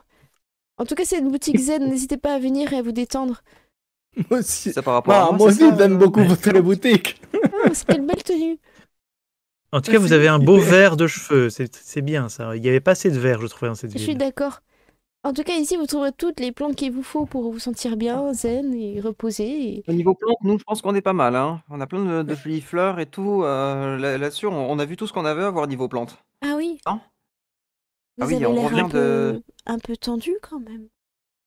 En tout cas, c'est une boutique zen, n'hésitez pas à venir et à vous détendre. Moi aussi, Ça par rapport à moi c'est aussi ça, j'aime beaucoup ouais. votre boutique. Ah, quelle belle tenue. En tout cas, vous avez un beau vert de cheveux. C'est bien ça. Il n'y avait pas assez de vert, je trouvais, dans cette Je suis ville. d'accord. En tout cas, ici, vous trouverez toutes les plantes qu'il vous faut pour vous sentir bien, zen et reposé. Et... Au niveau plantes, nous, je pense qu'on est pas mal. Hein. On a plein de jolies fleurs et tout. Là-dessus, on a vu tout ce qu'on avait à voir niveau plantes. Ah oui, Hein vous Ah oui, avez on l'air revient un peu tendu quand même.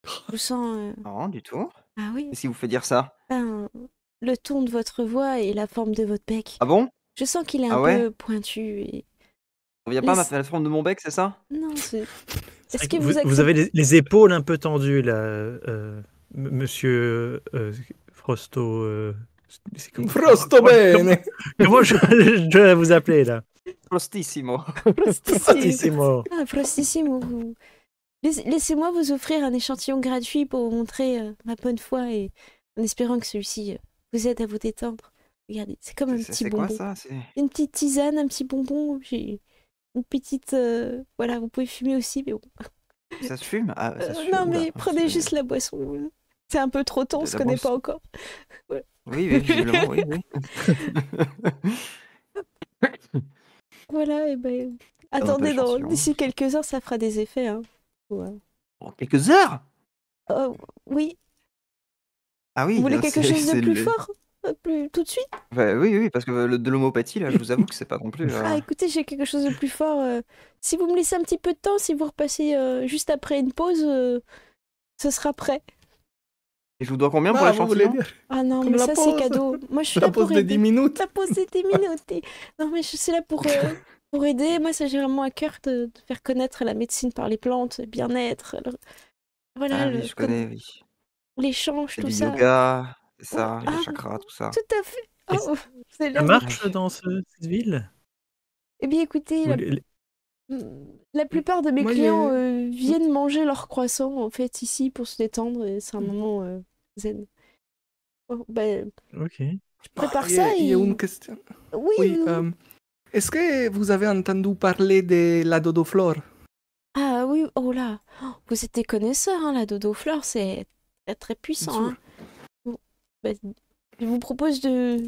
Je vous sens... Non, du tout. Ah oui, Qu'est-ce qui vous fait dire ça? ben, le ton de votre voix et la forme de votre bec. Ah bon? Je sens qu'il est Ah un ouais? peu pointu et... On revient pas à Laisse- la forme de mon bec, c'est ça? Non, c'est... C'est Est-ce vrai que que vous vous avez les épaules un peu tendues, là, monsieur Frosto. C'est Frosto bene. Comment je dois vous appeler, là? Prostissimo. Frostissimo. Ah, Frostissimo, laissez-moi vous offrir un échantillon gratuit pour vous montrer ma bonne foi et en espérant que celui-ci vous aide à vous détendre. Regardez, c'est comme un petit C'est quoi bonbon. ça? Une petite tisane, un petit bonbon. J'ai une petite... voilà, vous pouvez fumer aussi, mais bon. Ça se fume? Ah, ça se fume. Non, Oula. mais prenez juste la boisson. C'est un peu trop tôt, on La se connaît boisson. pas encore. Oui, oui, visiblement, oui, oui. Voilà, et ben... Attendez, l'échantillon. d'ici quelques heures, ça fera des effets. Hein. Ouais. En quelques heures? Oui, Ah oui, vous voulez là, quelque chose de plus fort plus tout de suite? Bah, oui, oui, parce que de l'homéopathie, là, je vous avoue que c'est pas non plus. Ah, écoutez, j'ai quelque chose de plus fort. Si vous me laissez un petit peu de temps, si vous repassez juste après une pause, ce sera prêt. Et je vous dois combien pour Ah, vous voulez l'échantillon? dire Ah non, Comme mais la ça, c'est pause. cadeau. Moi, je suis la là pour pause de 10 aider. minutes? La pause des 10 minutes. Non, mais je suis là pour aider. Moi, ça, j'ai vraiment à cœur de faire connaître la médecine par les plantes, le bien-être. Voilà, Ah oui, je connais, oui. l'échange, C'est tout du ça. yoga, c'est ça, Ah, les chakras, tout ça. Tout à fait. Et Oh, vous avez Ça l'air de- marche dans cette ville? Eh bien, écoutez, Vous les- la plupart de mes Moi, clients viennent manger leur croissant en fait ici pour se détendre et c'est un moment zen. Oh, ben, Ok. je prépare Il y ça a- il y a et... une question. Oui, Oui, oui. est-ce que vous avez entendu parler de la dodoflore? Ah oui, oh là, oh, vous êtes des connaisseurs, hein, la dodo fleur, c'est très très puissant. Bien Hein. Bon, ben, je vous propose de...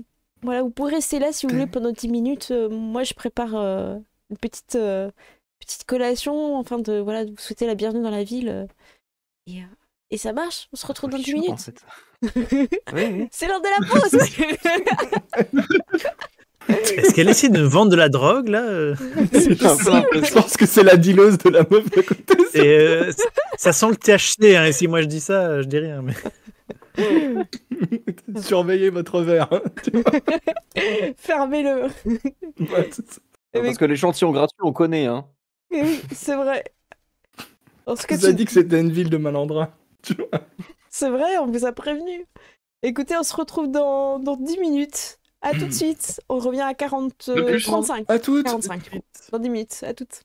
Voilà, vous pourrez rester là si vous voulez pendant 10 minutes. Moi, je prépare une petite collation, enfin de, voilà, de vous souhaiter la bienvenue dans la ville. Et ça marche, on se retrouve dans 10 Chaud, en minutes. fait. Oui, oui. C'est l'heure de la pause. Est-ce qu'elle essaie de nous vendre de la drogue, là? J'ai un peu l'impression. Je pense que c'est la dealeuse de la meuf de côté. Ça sent le THC, hein, et si moi je dis ça, je dis rien. Mais... Surveillez votre verre. Hein, tu vois. Fermez-le. Ouais, c'est ça. Parce que l'échantillon gratuit, on connaît, hein. Eh oui, c'est vrai. Parce que On vous a dit que c'était une ville de malandrins. Tu vois. c'est vrai, on vous a prévenu. Écoutez, on se retrouve dans 10 minutes. À tout de suite. On revient à 40... De plus. 35. À toutes. 45. Dans 10 minutes. À toutes.